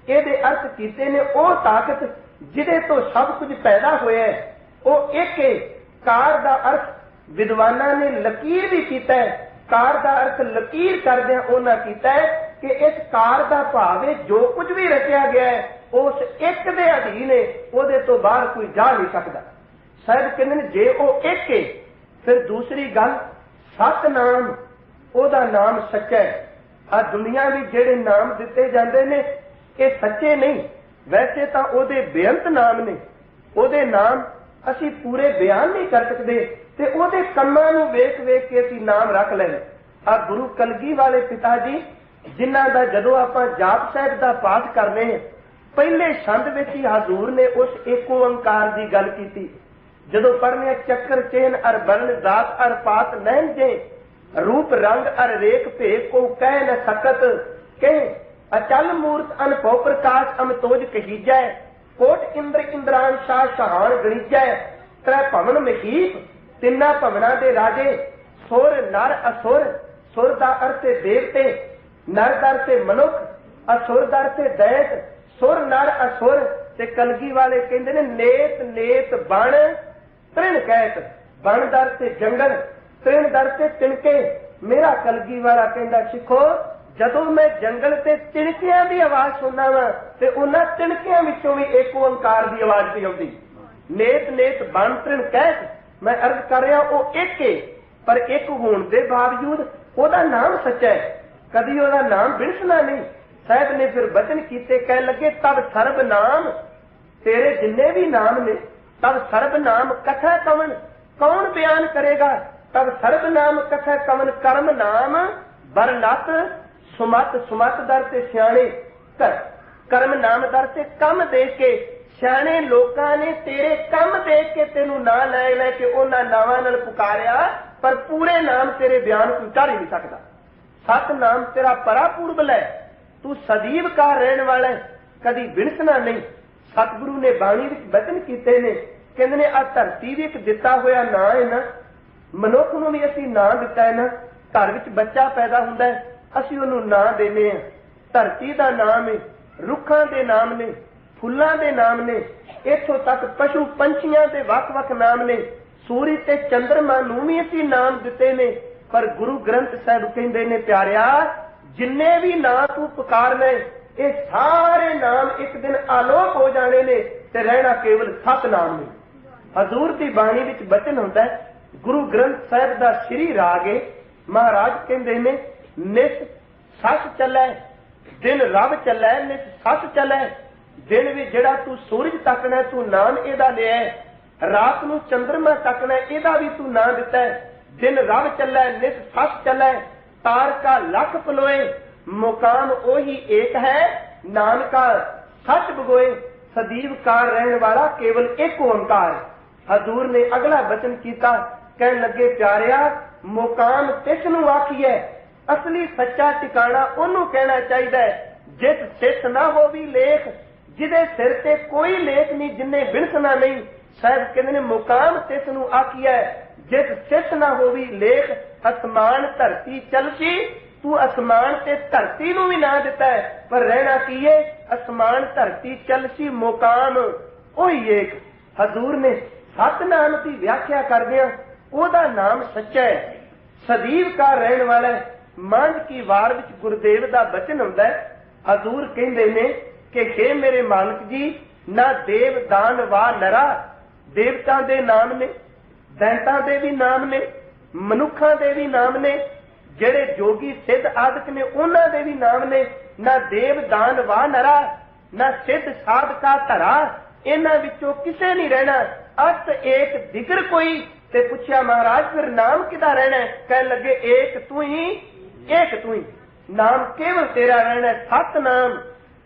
इहदे अर्थ कीते ने ओ ताकत जिहदे तो सब कुछ पैदा होया है, ओ एक है। कार दा अर्थ विद्वानां ने लकीर भी कीता है, कार दा अर्थ लकीर करदिआं उन्हां कीता है कि इस कार दा भाव है जो कुछ भी रचिया गया है उस एक दे अधीन है, ओदे तो बाहर कोई जा नहीं सकता। साहिब कहंदे ने जे ओ एक है, फिर दूसरी गल सतनाम, ओदा नाम सच्चा है। आ दुनिया विच जिहड़े नाम दिते जांदे ने ये सच्चे नहीं, वैसे तां ओदे बेअंत नाम ने, ओदे नाम असीं पूरे बयान नहीं कर सकते, ते ओदे कम्मां नूं वेख वेख के असीं नाम रख लैने। आ गुरु कलगी वाले पिता जी जिन्हां दा जदों आपां जाप साहिब दा पाठ करने पहले छंद विच ही हजूर ने उस एक ओंकार दी गल कीती। जदों पढ़ने चक्कर चेन अर वर्ण दात अर पात नैन जे, रूप रंग अर रेख भेद को कह न सकत, कह अचल मूर्त अनभव प्रकाश अमतोज कहीजै, कोट इंद्र इंद्रान शाह शहान गणिजै, त्रै भवन महीप तिन्ना भवना दे राजे, सुर नर असुर, सुर दा अर्थ देवते, नर दर से मनुख, असुर दर से दैत, सुर नर असुर। ते कलगी वाले कहंदे ने नेत नेत बण तृण कैत, बण दर से जंगल, तृण दर से तिनके। मेरा कलगी वाला कहंदा सिखो, जदों मैं जंगल ते तिणकियां दी आवाज सुनना वा ते उन्हां तिणकियां विचों भी एक ओंकार दी आवाज पई आउंदी। नेत नेत बण तृण कैत, मैं अर्ज कर रहा ओ एक है, पर एक होने के बावजूद ओदा नाम सच्चा है, कदी ओदा नाम बिनसना नहीं। साहब ने फिर वचन कीते, कह लगे तब सर्ब नाम, तेरे जिन्ने भी नाम ने तब सर्ब नाम कथा कवन, कौन बयान करेगा। तब सर्ब नाम कथा कवन, कर्म नाम बरनत सुमत, सुमत दर से सियाणे कर, कर्म नाम दर से कम दे के सियाणे लोकां ने तेरे कम देख के तेनू ना लै लै के उन्हां नावां नाल पुकारिया, पर पूरे नाम तेरे बयान कोई कर ही नहीं सकता। सत नाम तेरा परापूर्व लै, तू सदीव का रहने वाला है, कदी बिनसना नहीं। सतगुरु ने बाणी विच वचन कीते ने, कहते ने आ धरती भी एक दिता होया ना है ना, मनुख नूं भी असीं नां दिता है ना। घर विच बच्चा पैदा हुंदा है, असीं उहनूं नां देने आ। धरती दा नाम है, रुखां दे नाम ने, फुल्लां दे नाम ने, इत्थों तक पशु पंछियां दे वख-वख नाम ने। सूरज ते चंद्रमा नूं भी असीं नाम दिते ने। पर गुरु ग्रंथ साहिब कहंदे ने प्यारिया, जिन्ने भी नाम तू पुकारने ये सारे नाम एक दिन आलोक हो जाने ने ते रहना केवल सत नाम ने। हजूर की बाणी विच बचन होंदा है, गुरु ग्रंथ साहिब दा श्री राग है। महाराज कहंदे ने निस सस चलै, दिन रब चलै, निस सस चलै। दिन भी जिहड़ा तू सूरज तकना तू नाम इहदा लिया है, रात नूं चंद्रमा तकना इहदा भी तू नाम दिता है। दिन रब चलै, निस सस चलै, तारका लख पलोए, मुकाम ओही एक है, नानका सच बगोए। सदीव कार रहने वाला केवल एक ओंकार। हजूर ने अगला वचन किया, कहन लगे प्यारिया, मुकाम तिस नूं आखिए, असली सच्चा ठिकाना ओनू कहना चाहिए जिस सित ना होवी लेख, जिदे सिर ते कोई लेख नहीं, जिन्ने बिनसना नहीं। साहब कहते ने मुकाम तिस नूं आखिए जिस सित ना होवी लेख। आसमान धरती चलसी, तू आसमान ते धरती नूं भी ना दिता है, पर रहना की है आसमान धरती चलसी, मुकाम ओही एक। हजूर ने सतनाम की व्याख्या करदियां ओदा नाम सच्चा है, सदीव का रहने वाला है। मांझ की वार विच गुरुदेव दा वचन हुंदा है। हजूर कहंदे ने कि हे मेरे मालिक जी, ना देव दान वा नरा, देवतां दे नाम ने, दैंतां दे भी नाम ने, मनुखां दे भी नाम ने, जेड़े जोगी सिद्ध आदक ने उन्हां दे भी नाम ने। ना देव दान वा नरा, ना सिद्ध साधका धरा, इन्हां विचों किसे नहीं रहना। अत एक दिगर कोई। ते पुछया महाराज फिर नाम किदा रहना है? कह लगे एक तू ही, एक तू ही। नाम केवल तेरा रहना है, सत नाम,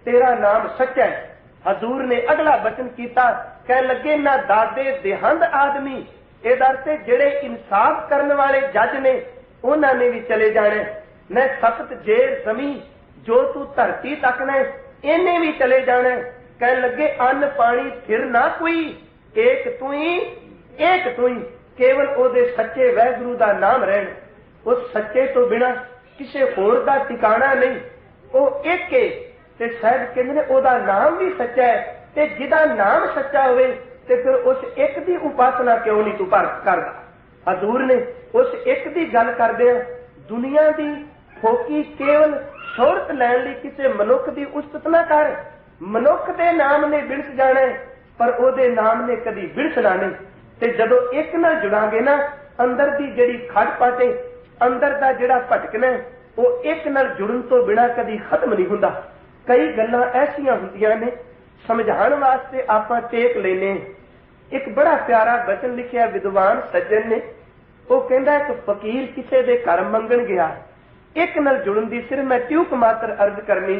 तेरा नाम सच्चा है। हजूर ने अगला वचन किया, कह लगे ना दादे देहंद आदमी, ए दर से जेड़े इंसाफ करने वाले जज ने उन्होंने भी चले जाने। न सख्त जेर जमी, जो तू धरती तक ने इन्हें भी चले जाने। कह लगे अन्न पानी फिर ना कोई, एक तू ही, एक तू ही। केवल ओदे सच्चे वैगुरु दा नाम रहन। उस सच्चे तो बिना किसी होर दा ठिकाना नहीं, वो एक है। ते साहब कहंदे ने ओदा नाम भी सच्चा है, ते जिदा नाम सच्चा होवे ते फिर उस एक दी उपासना क्यों नहीं तू करदा? हजूर ने उस एक दी गल करदे दुनिया दी फोकी केवल शोहरत लैण लई किसी मनुख दी उस्तत ना कर। मनुख दे नाम ने बिरस जाना है, पर ओदे नाम ने कदी बिरसना नहीं। ते जदों एक नाल जुड़ांगे ना, अंदर दी जिहड़ी खटपट है, अंदर दा जिहड़ा भटकना है, वो एक नाल जुड़न तो बिना कदी खत्म नहीं हुंदा। कई गल्लां ऐसियां हुंदियां ने समझाण वास्ते आपां टेक लेने। एक बड़ा प्यारा वचन लिखिया विद्वान सज्जन ने, वो कहंदा एक फकीर किसी दे घर मंगण गया, एक नाल जुड़न दी सिर्फ मैं ट्यूक मात्र अर्ज करनी।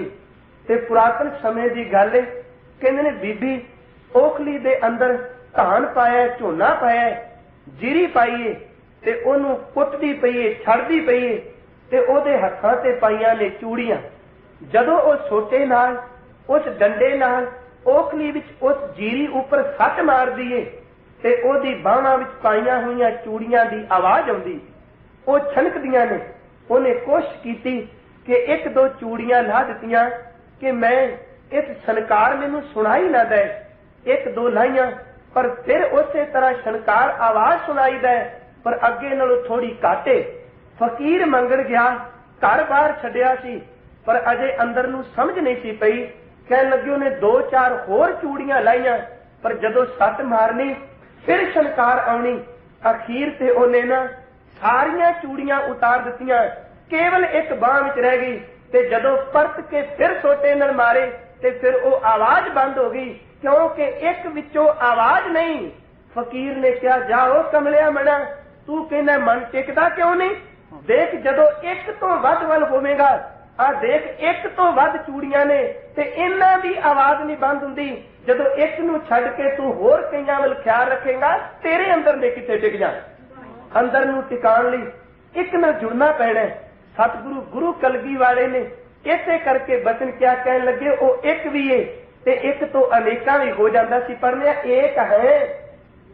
ते पुरातन समय दी गल है, कहंदे ने बीबी ओखली दे अंदर धान पाया, झोना पाया, जीरी पाईए ते ओनू कुटदी पईए, छड़दी पईए, ते ओदे हत्थां ते पाईयां ने चूड़ियां। जदों ओ सोटे नाल उस डंडे नाल ओखली विच उस जीरी उपर सੱਟ मारदी है ते ओदी बाहां विच पाईयां होईयां चूड़ियां दी आवाज आउंदी, ओ छनकदियां ने। ओने कोशिश कीती कि एक दो चूड़ियां ला दित्तियां कि मैं इस छनकार मैनू सुनाई ना दे। एक दो लाइयां, पर फिर उसे तरह छनकार आवाज सुनाई दे, पर अगे नालों थोड़ी घाटे। फकीर मंगण गया, घर बाहर छड्डिया सी, पर अजे अंदर नू समझ नहीं सी पई। कहन लगे उन्हें दो चार होर चूड़ियां लाइयां, पर जदों सੱਟ मारनी फिर छनकार आउणी। अखीर ते उन्हें ना सारियां चूड़ियां उतार दित्तियां, केवल एक बांह विच रह गई। ते जदों परत के फिर सोटे नाल मारे ते फिर वो आवाज बंद हो गई, क्योंकि एक विचों आवाज नहीं। फकीर ने कहा जाओ कमलिया मना, तू कहना मन टिकदा क्यों नहीं? देख जदों एक तो वध वल होवेगा, आ देख एक तो वध चूड़ियां ने ते इन्हां दी आवाज नहीं बंद हुंदी। जदों एक नूं छड्ड के तू होर कईयां वल ख्याल रखेगा, तेरे अंदर ने किथे टिक जाण। अंदर नूं टिकाण लई एक नाल जुड़ना पैना। सतगुरु गुरु कलगी वाले ने इसे करके वचन क्या कहन लगे, वो एक भी है ते एक तो अनेकां भी हो जांदा सी, पर एक है।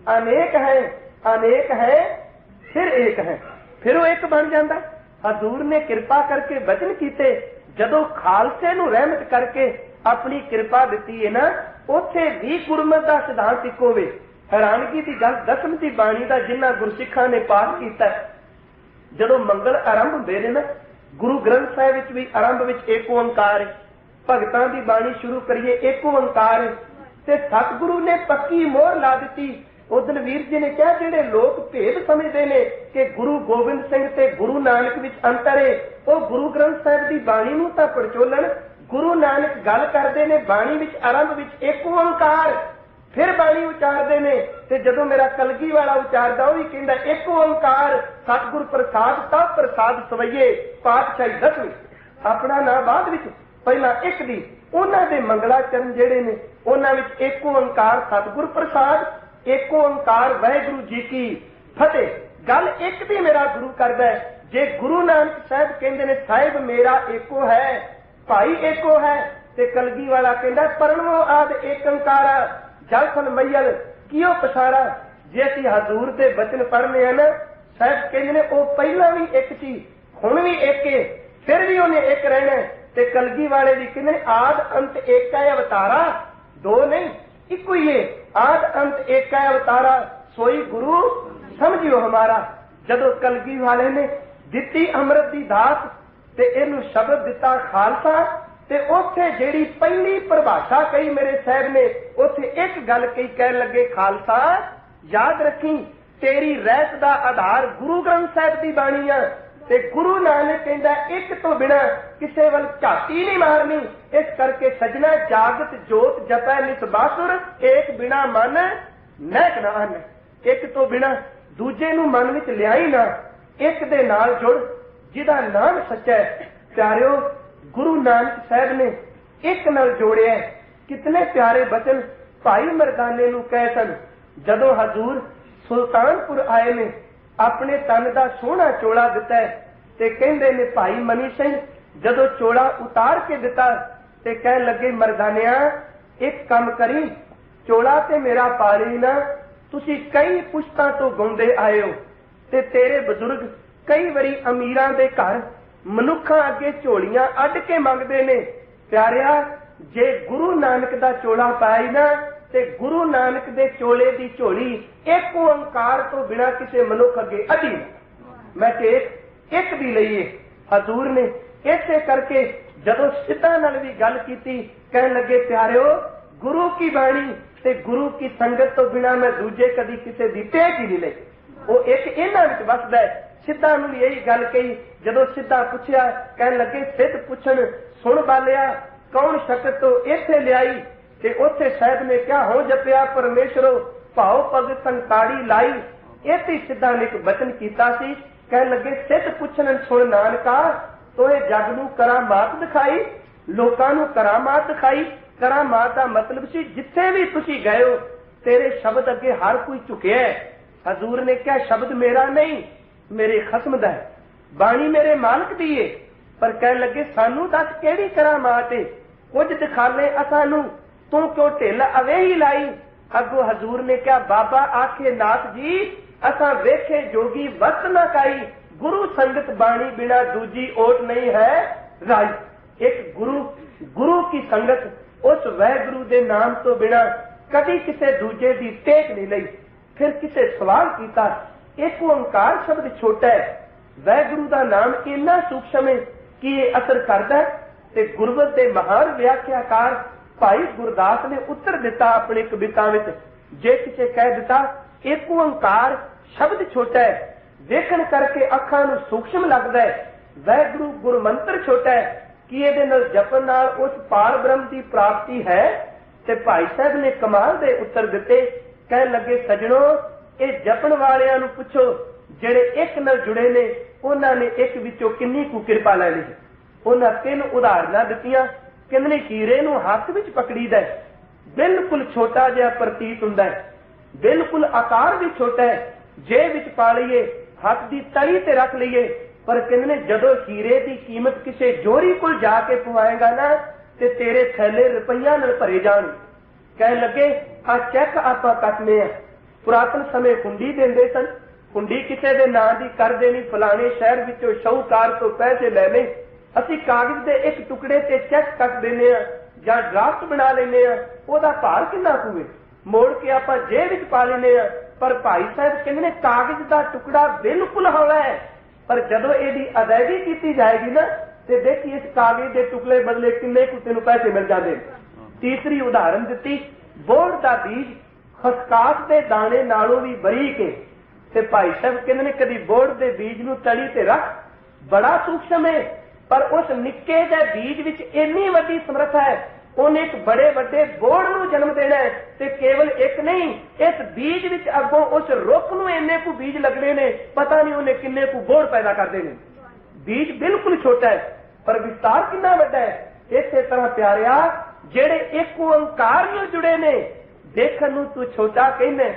अनेक है फिर एक है, फिर वो एक बन जाता। हजूर ने कृपा करके वचन कीते, जदों खालसे नूं रहमत करके अपनी कृपा दिती है ना, उत्थे भी गुरमत का सिद्धांत इक होवे। हैरानगी की गल 10वीं दी बाणी का जिन्हां गुरसिखां ने पाठ कीता, जदों मंगल आरंभ हुंदे ने ना, गुरु ग्रंथ साहिब विच भी आरंभ विच एक ओंकार है, भगतां दी बाणी शुरू करिए एक ओंकार है, ते सतगुरु ने पक्की मोहर ला दी। उदन वीर जी ने कहा, जिहड़े लोग भेद समझते हैं कि गुरु गोबिंद सिंह ते गुरु नानक विच अंतर है, वो गुरु ग्रंथ साहिब की बाणी नूं तां पड़चोलन। गुरु नानक गल करते हैं बाणी विच आरंभ विच एक ओंकार, फिर बाणी उचारते हैं, ते जदों मेरा कलगी वाला उचारदा वो भी कहंदा एक ओंकार, सतगुर प्रसाद तब प्रसाद सवैये, पातशाही 10वीं। अपना नाम बाद विच पहला एक दी, उन्हां दे मंगलाचरण जिहड़े ने उन्हां विच एक ओंकार सतगुर प्रसाद, एक ओंकार वाहिगुरू जी की फतेह। गल एक दी मेरा गुरु करदा है। जे गुरु नानक साहिब कहंदे ने साहिब मेरा एको है, भाई एको है, ते कलगी वाला कहंदा परमो आद एक ओंकारा, जल थल मैयल कियो पसारा। जे असीं हजूर दे वचन पढ़ने हैं ना, साहिब कहंदे ने ओ पहला भी एक सी, हुण भी एक है, फिर भी उन्हें एक रहना है। ते कलगी वाले भी कहंदे आद अंत एक है अवतारा, दो नहीं इको ही है, आद अंत एक है अवतारा, सोई गुरु समझियो हमारा। जदों कलगी वाले ने दिती अमृत दी दात ते इहनूं शब्द दिता खालसा, ते उत्थे जेड़ी पहली परिभाषा कही मेरे साहब ने, उत्थे एक गल कही, कह लगे खालसा याद रखी तेरी रहत दा आधार गुरु ग्रंथ साहिब दी बाणी आ, ते गुरु नानक कहंदा एक तो बिना किसे वल झाती नहीं मारनी। इस करके सजना जागत जोत जपै नित बासुर, एक बिना मन नैक ना अन। एक तो बिना दूजे नूं मन विच लियाई ना, एक दे नाल जुड़ जिहदा नाम सच्चा है। प्यारिओ गुरु नानक साहब ने एक नाल जोड़िया। कितने प्यारे बचन भाई मरदाने नूं कहे सन, जदों हजूर सुल्तानपुर आए ने, अपने तन का सोहना चोला दिता है, ते कहंदे ने भाई मनी सिंह जदों चोला उतार के दिता, ते कह लगे मरदानिया एक काम करी, चोला ते मेरा पाली ना, तुसी कई पुश्तां तो गाउंदे आए हो, ते तेरे बजुर्ग कई वारी अमीरां दे घर मनुखां अगे झोलियां अड के मंगदे ने। प्यारिया जे गुरु नानक दा चोला पाई ना, ते गुरु नानक दे चोले दी झोली एक ओंकार तो बिना किसी मनुख अगे अड़ी। मैं एक भी लईए। हजूर ने इसे करके जदों सिद्धा नाल भी गल कीती, कहन लगे प्यारिओ गुरु की बाणी ते गुरु की संगत तो बिना मैं दूजे कदी किसी दी टेक ही नहीं लई। वो एक इन्हां विच वसदा है। सिद्धा नूं यही गल कही, जदों सिद्धा पुछया, कहन लगे सिद्ध पुछण सुन बालिया कौन शकत तो इत्थे लियाई, ते उत्थे साहिब ने क्या हो जपिया परमेश्वरो भाव पग संताड़ी लाई। इत्थे सिद्धा ने एक वचन कीता सी, कहन लगे सिद्ध पुछण सुन नानका, तोए जग नूं करामात दिखाई, लोकां नूं करामात दिखाई। करामात दा मतलब सी जिथे भी तुसी गए हो तेरे शब्द अगे हर कोई झुकिया है। हजूर ने क्या शब्द मेरा नहीं, मेरे खसम दा है, बाणी मेरे मालक दी है। पर कह लगे सानू दस केड़ी करामात है, कुछ दिखा ले असानू, तू क्यों ढिल अवे ही लाई। अगो हजूर ने क्या बाबा आखे नाथ जी असा वेखे जोगी वस्त न काई, गुरु संगत बाणी बिना दूजी ओट नहीं है राई। एक गुरु की संगत उस वाहिगुरु दे नाम तो बिना कभी किसी दूजे की टेक नहीं लई। फिर किसे सवाल किया, एक ओंकार शब्द छोटा है, वाहिगुरु का नाम इन्ना सूक्ष्म है कि ये असर करता है। ते गुरबत के महान व्याख्याकार भाई गुरदास ने उत्तर दिता अपनी कविता में, जे किसे कह दिता एक ओंकार शब्द छोटा है, देखण करके अखां नूं सूक्ष्म लगता है, वाहिगुरु गुरमंत्र छोटा है कि इहदे नाल जपण नाल उस पार ब्रह्म की प्राप्ति है। ते भाई साहब ने कमाल दे उत्तर दिते, कह लगे सजणो ये जपण वालियां नूं पुछो जिहड़े एक नाल जुड़े ने, उन्हां ने एक विचों किन्नी कु किरपा लै लई। उन्हां 3 उदाहरणां दित्तियां। कहंदे हीरे नूं हत्थ विच पकड़ीदा है, बिल्कुल छोटा जिहा प्रतीत हुंदा है, बिल्कुल आकार भी छोटा है, जेब विच पा लईए, हत्थ दी तली ते रख लईए। पर कहंदे जदों हीरे की कीमत किसी जोरी कोल जाके पवाएगा ना, ते तेरे थैले रुपइयां नाल भरे जाण। कह लगे आ चैक आपां कटने आ, पुरातन समय हुंडी देंदे सन। हुंडी किसी के नां की कर देनी, फलाने शहर विचों शाहूकार तो पैसे लेने, असी कागज के एक टुकड़े ते चैक कट देने या ड्राफ्ट बना लेने, ओदा भार कितना होवे, मोड़ के आपां जेब विच पा लेने। पर भाई साहब कहंदे ने कागज का टुकड़ा बिल्कुल हौला है, पर जदों इहदी अदायगी की जाएगी ना ते देखी इस कागज के टुकड़े बदले किन्ने कुछ तेनों पैसे मिल जाते। तीसरी उदाहरण दी, बोड़ का बीज खसकास के दाने नालों भी बरीक है, ते भाई साहब कहंदे ने कदी बोड़ के बीज नूं तली ते रख, बड़ा सूक्ष्म है, पर उस निक्के जे बीज विच इन्नी वड्डी समर्था है, उन्हें एक बड़े वड्डे बोड़ नूं जन्म देना है। ते केवल एक नहीं, इस बीज विच अगों उस रुख नूं इन्ने कु बीज लगने ने, पता नहीं उन्हें किन्ने कु बोड़ पैदा कर देने। बीज बिल्कुल छोटा है पर विस्तार कितना वड्डा है। इसे तरह प्यारिया जेड़े एक ओंकार नाल जुड़े ने, देखण नूं तू छोटा कहना,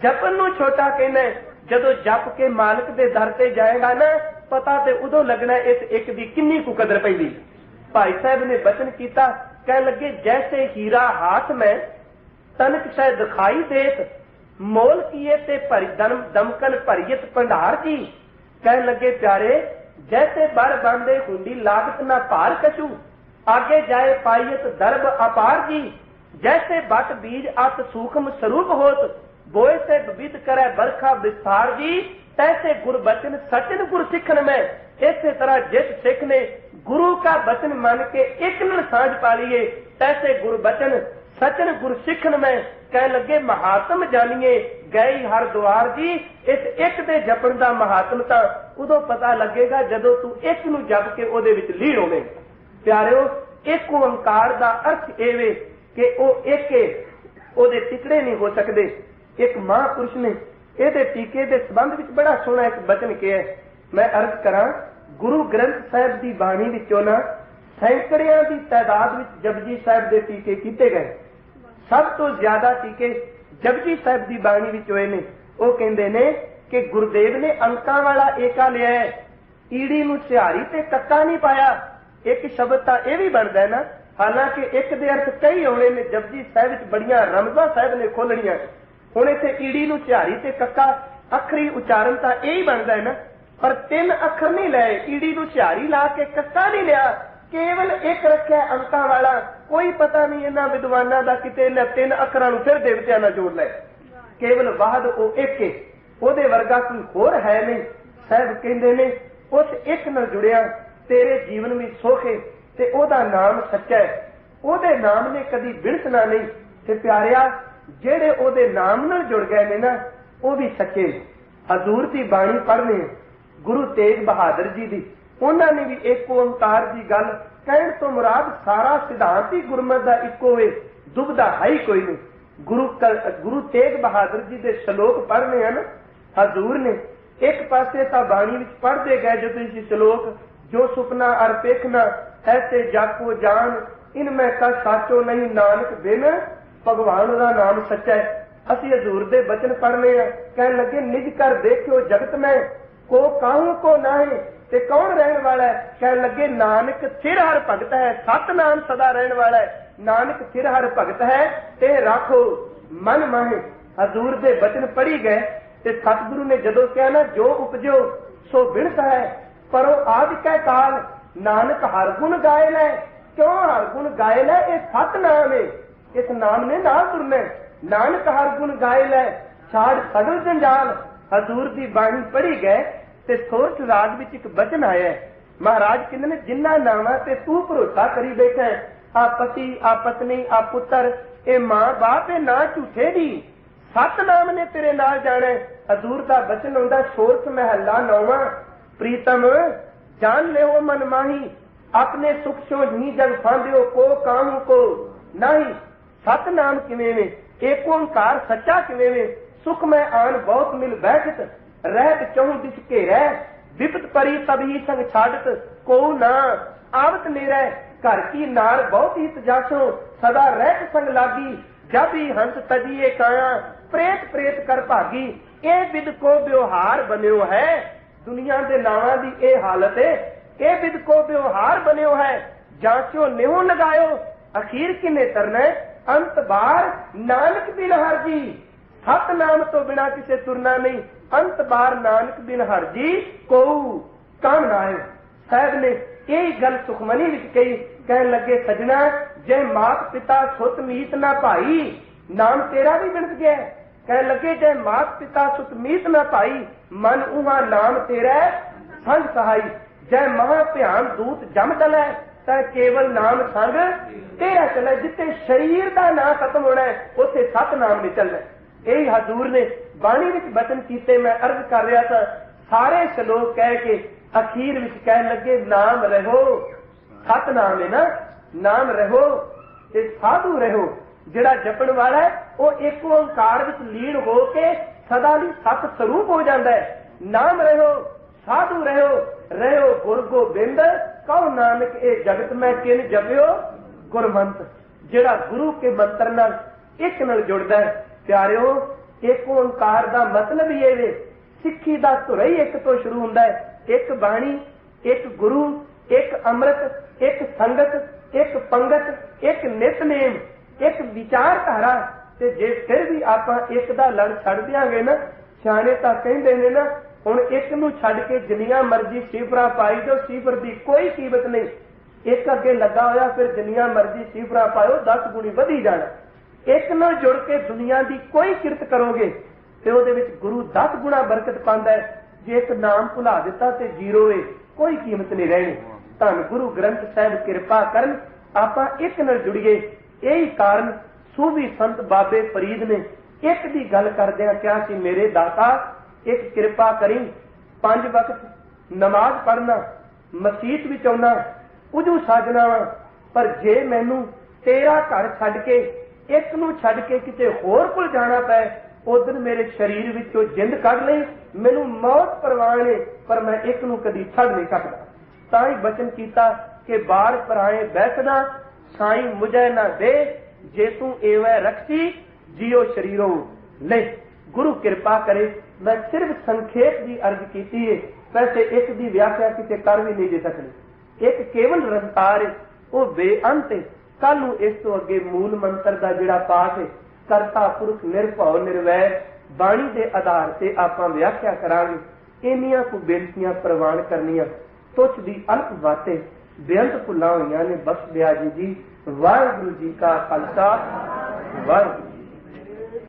जपन नूं छोटा कहना, जदों जप के मालिक दे दर ते जाएगा ना, पता ते उदों लगना इस एक दी किन्नी कु कदर पैंदी। भाई साहब ने वचन कीता, कह लगे जैसे हीरा हाथ में तनक शायद दिखाई देत, मोल किए ते दमकन भरियत भंडार की। कह लगे प्यारे जैसे बर बांधे हुंडी लागत ना पार कछु, आगे जाए पाइयत दर्ब अपार जी। जैसे बट बीज अत सूक्ष्म स्वरूप होत, बोए से विद करे बरखा विस्तार जी। तैसे गुर बचन सचिन गुर सिखन में, इसी तरह जिस सिख ने गुरु का वचन मान के एक न सांझ पा लिए, तैसे गुरु बचन सचिन गुर सिखन में। कह लगे महात्म जानिए गए हर द्वार जी। इस एक दे जपन का महात्म तां उदों पता लगेगा जदों तू एक नूं जप के ओदे विच लीन होवे। प्यारिओ एक ओंकार का अर्थ एवे कि ओ एक ओदे टिकड़े नहीं हो सकते। एक महापुरुष ने ਇਹਦੇ ਟੀਕੇ ਦੇ ਸੰਬੰਧ ਵਿੱਚ ਬੜਾ ਸੋਹਣਾ ਇੱਕ ਬਚਨ ਕਿਹਾ, मैं अर्ज करा। गुरु ग्रंथ साहिब की बाणी विचों ना सैकड़ियां की तादाद में जपजी साहिब के टीके किए गए। सब तो ज्यादा टीके जपजी साहिब की बाणी विच होए ने। वो कहते ने कि गुरुदेव ने अंकां वाला एका लिया है, ईड़ी नूं सिहारी ते कक्का नहीं पाया। एक शब्द तां यह भी बनता है ना, हालांकि एक दे अर्थ कई होने ने। जपजी साहिब विच बड़ियां रमज़ां साहिब ने खोलणियां। हुण इत्थे ईड़ी नूं सिहारी ते कक्का अखरी उचारण तां यही बनता है ना, पर तीन अखर नहीं लाए, ईड़ी नूं सिहारी ला के कक्का नहीं लिया, केवल एक रखा अंकां वाला। कोई पता नहीं इन्हां विद्वानां दा किते तीन अखरां नूं फिर देवतियां नाल जोड़ ले। केवल वाहद ओ एक है, ओदे वर्गा कोई होर है नहीं। साहिब कहंदे ने उस एक नाल जुड़िया तेरे जीवन में सुख है ते ओदा नाम सच्चा है। ओदे नाम ने कदी बिणसना नहीं। ते प्यारिया जेड़े ओदे नाम नाल जुड़ गए ने ना, वो भी सच्चे। हजूर दी बाणी पढ़ने गुरु तेग बहादुर जी दी, उन्होंने भी एक ओंकार की गल कहण तो मुराद सारा सिद्धांत ही गुरमत का इको है, दुबदा है ही कोई नहीं। गुरु तेग बहादुर जी के श्लोक पढ़ने हैं ना, हजूर ने एक पासे तो बाणी विच पढ़ते गए जो इस श्लोक, जो सुपना अर पेखना ऐसे जाको जान, इनमें का साचो नहीं नानक बिन भगवान का नाम सच्चा है। असी हजूर दे बचन पढ़ने हैं, कह लगे निज कर देखियो जगत में को काहू को नाहे ते कौन रहने वाला है। कह लगे नानक थिर हर भगत है, सतनाम सदा रहने वाला है। नानक थिर हर भगत है ते राखो मन माहे। हजूर दे बचन पढ़ी गए ते सतगुरु ने जदों कहा ना, जो उपजो सो बिणस है, परो आदि कै काल नानक हर गुण गाए लै। क्यों हर गुण गाए लै? ये सतनाम है, इस नाम ने नाल तुरना। नानक हर गुण गाए लै छाड़ सगल जंजाल। हजूर की बाणी पढ़ी गए ते सोरठ राग विच एक बचन आया है। महाराज कहंदे ने जिन्ना नावां ते तू भरोसा करी बैठा है, आ पति आ पत्नी आ पुत्र ए मां बाप ए ना झूठे दी, सत नाम ने तेरे नाल जाना है। हजूर का बचन आउंदा सोरठ महला 9वां, प्रीतम जान ले मन माही, अपने सुख सो ही जग फांदियो को काहू को नहीं। सत नाम किवें में, एक ओंकार सच्चा किवें में। सुख में आन बहुत मिल बैठत, रहत चहु दिस घेरै, विपत परी तभी संग छाड़त, को ना आवत मेरा। घर की नार बहुत ही तजासो, सदा रहत संग लागी, जब ही हंस तजिए काया, प्रेत प्रेत कर भागी। ए विद को व्यवहार बनियो है, दुनिया के नावां दी ए हालत है। ए विद को व्यवहार बनियो है, जांचो निहो लगायो, अखीर किने तरना अंत बार नानक बिन हर जी। सतनाम तो बिना किसे तुरना नहीं, अंत बार नानक बिन हर जी को काम ना आए। साहब ने यही गल सुखमनी विच कही, कहन लगे सजना जय मात पिता सुत मीत ना भाई, नाम तेरा भी बिनत गया। कहन लगे जय मात पिता सुत मीत ना भाई, मन उहा नाम तेरा संग सहाई। जय महा भयान दूत जम चलै, तै केवल नाम संग तेरा चलै। जिथे शरीर का ना खत्म होना है उत्थे सतनाम नहीं चलना। यही हजूर ने बाणी विच बचन कीते। मैं अर्ज कर रहा था, सारे श्लोक कह के अखीर विच कहन लगे नाम रहो, सतनाम है ना, नाम रहो ते साधु रहो। जिहड़ा जपण वाला है वो एक ओंकार विच लीन हो के सदा लई सत स्वरूप हो जाता है। नाम रहो, साधु रहो, रहो गुर गोबिंद, कहो नानक ए जगत में किन जपियो गुरमंत। जिहड़ा गुरु के मंत्र नाल एक नाल जुड़दा है। प्यारिओ, एक ओंकार दा मतलब ही ये वे, सिक्खी दा धुरा ही एक तो शुरू हुंदा है। एक बाणी, एक गुरु, एक अमृत, एक संगत, एक पंगत, एक नितनेम, एक विचारधारा। ते जे फिर भी आपां एक दा लड़ छड़ दियांगे ना, सियाणे तां कहिंदे ने ना, हुण एक नूं छड्ड के जिन्नियां मर्जी सिफरा पाई जाओ, सिफर दी कोई कीमत नहीं। एक अगे लगा होया फिर जिन्नियां मर्जी सिफरा पाओ, 10 गुणी वधी जाना। एक नाल जुड़ के दुनिया की कोई किरत करोगे तो उहदे विच गुरु 10 गुणा बरकत पांदा है। जे एक नाम भुला दिता तो जीरो है, कोई कीमत नहीं रहनी। धन गुरु ग्रंथ साहिब कृपा करन, आपां एक नाल जुड़िए। यही कारण सूफी संत बाबे फरीद ने एक दी गल करदिआं कहा कि मेरे दाता एक कृपा करी, 5 वक्त नमाज पढ़ना, मसीत विच आउणा, उजू साजना वा, पर जे मैनू तेरा घर छड्ड के एक नूं छड्ड के किते होर कोल जाना पै, उधर मेरे शरीर विचों जिंद कढ लई, मैनू मौत परवान है, पर मैं एक नूं कदी छड्ड नहीं सकदा। तां ही बचन कीता कि बार पराए बैठना, साईं मुझे ना दे, जे तू एवै रखसी जियो शरीरो ले। गुरु कृपा करे। मैं सिर्फ संखेप की अर्ज की है, वैसे एक दी व्याख्या किते कर भी नहीं दे सकनी। एक केवल रफ्तार है, वो बेअंत है। कल नूं इस तो अगे मूल मंत्र का जिहड़ा पाठ है, करता पुरख निर्भव निर्वैर, बाणी के आधार से आपां व्याख्या करांगे। इन्नियां को बेनतियां प्रवान करनियां, तुच्छ दी अल्प बातें बेअंत भुलां होईयां ने। बख्श दिया जी। वाहिगुरू जी का खालसा, वाहिगुरू।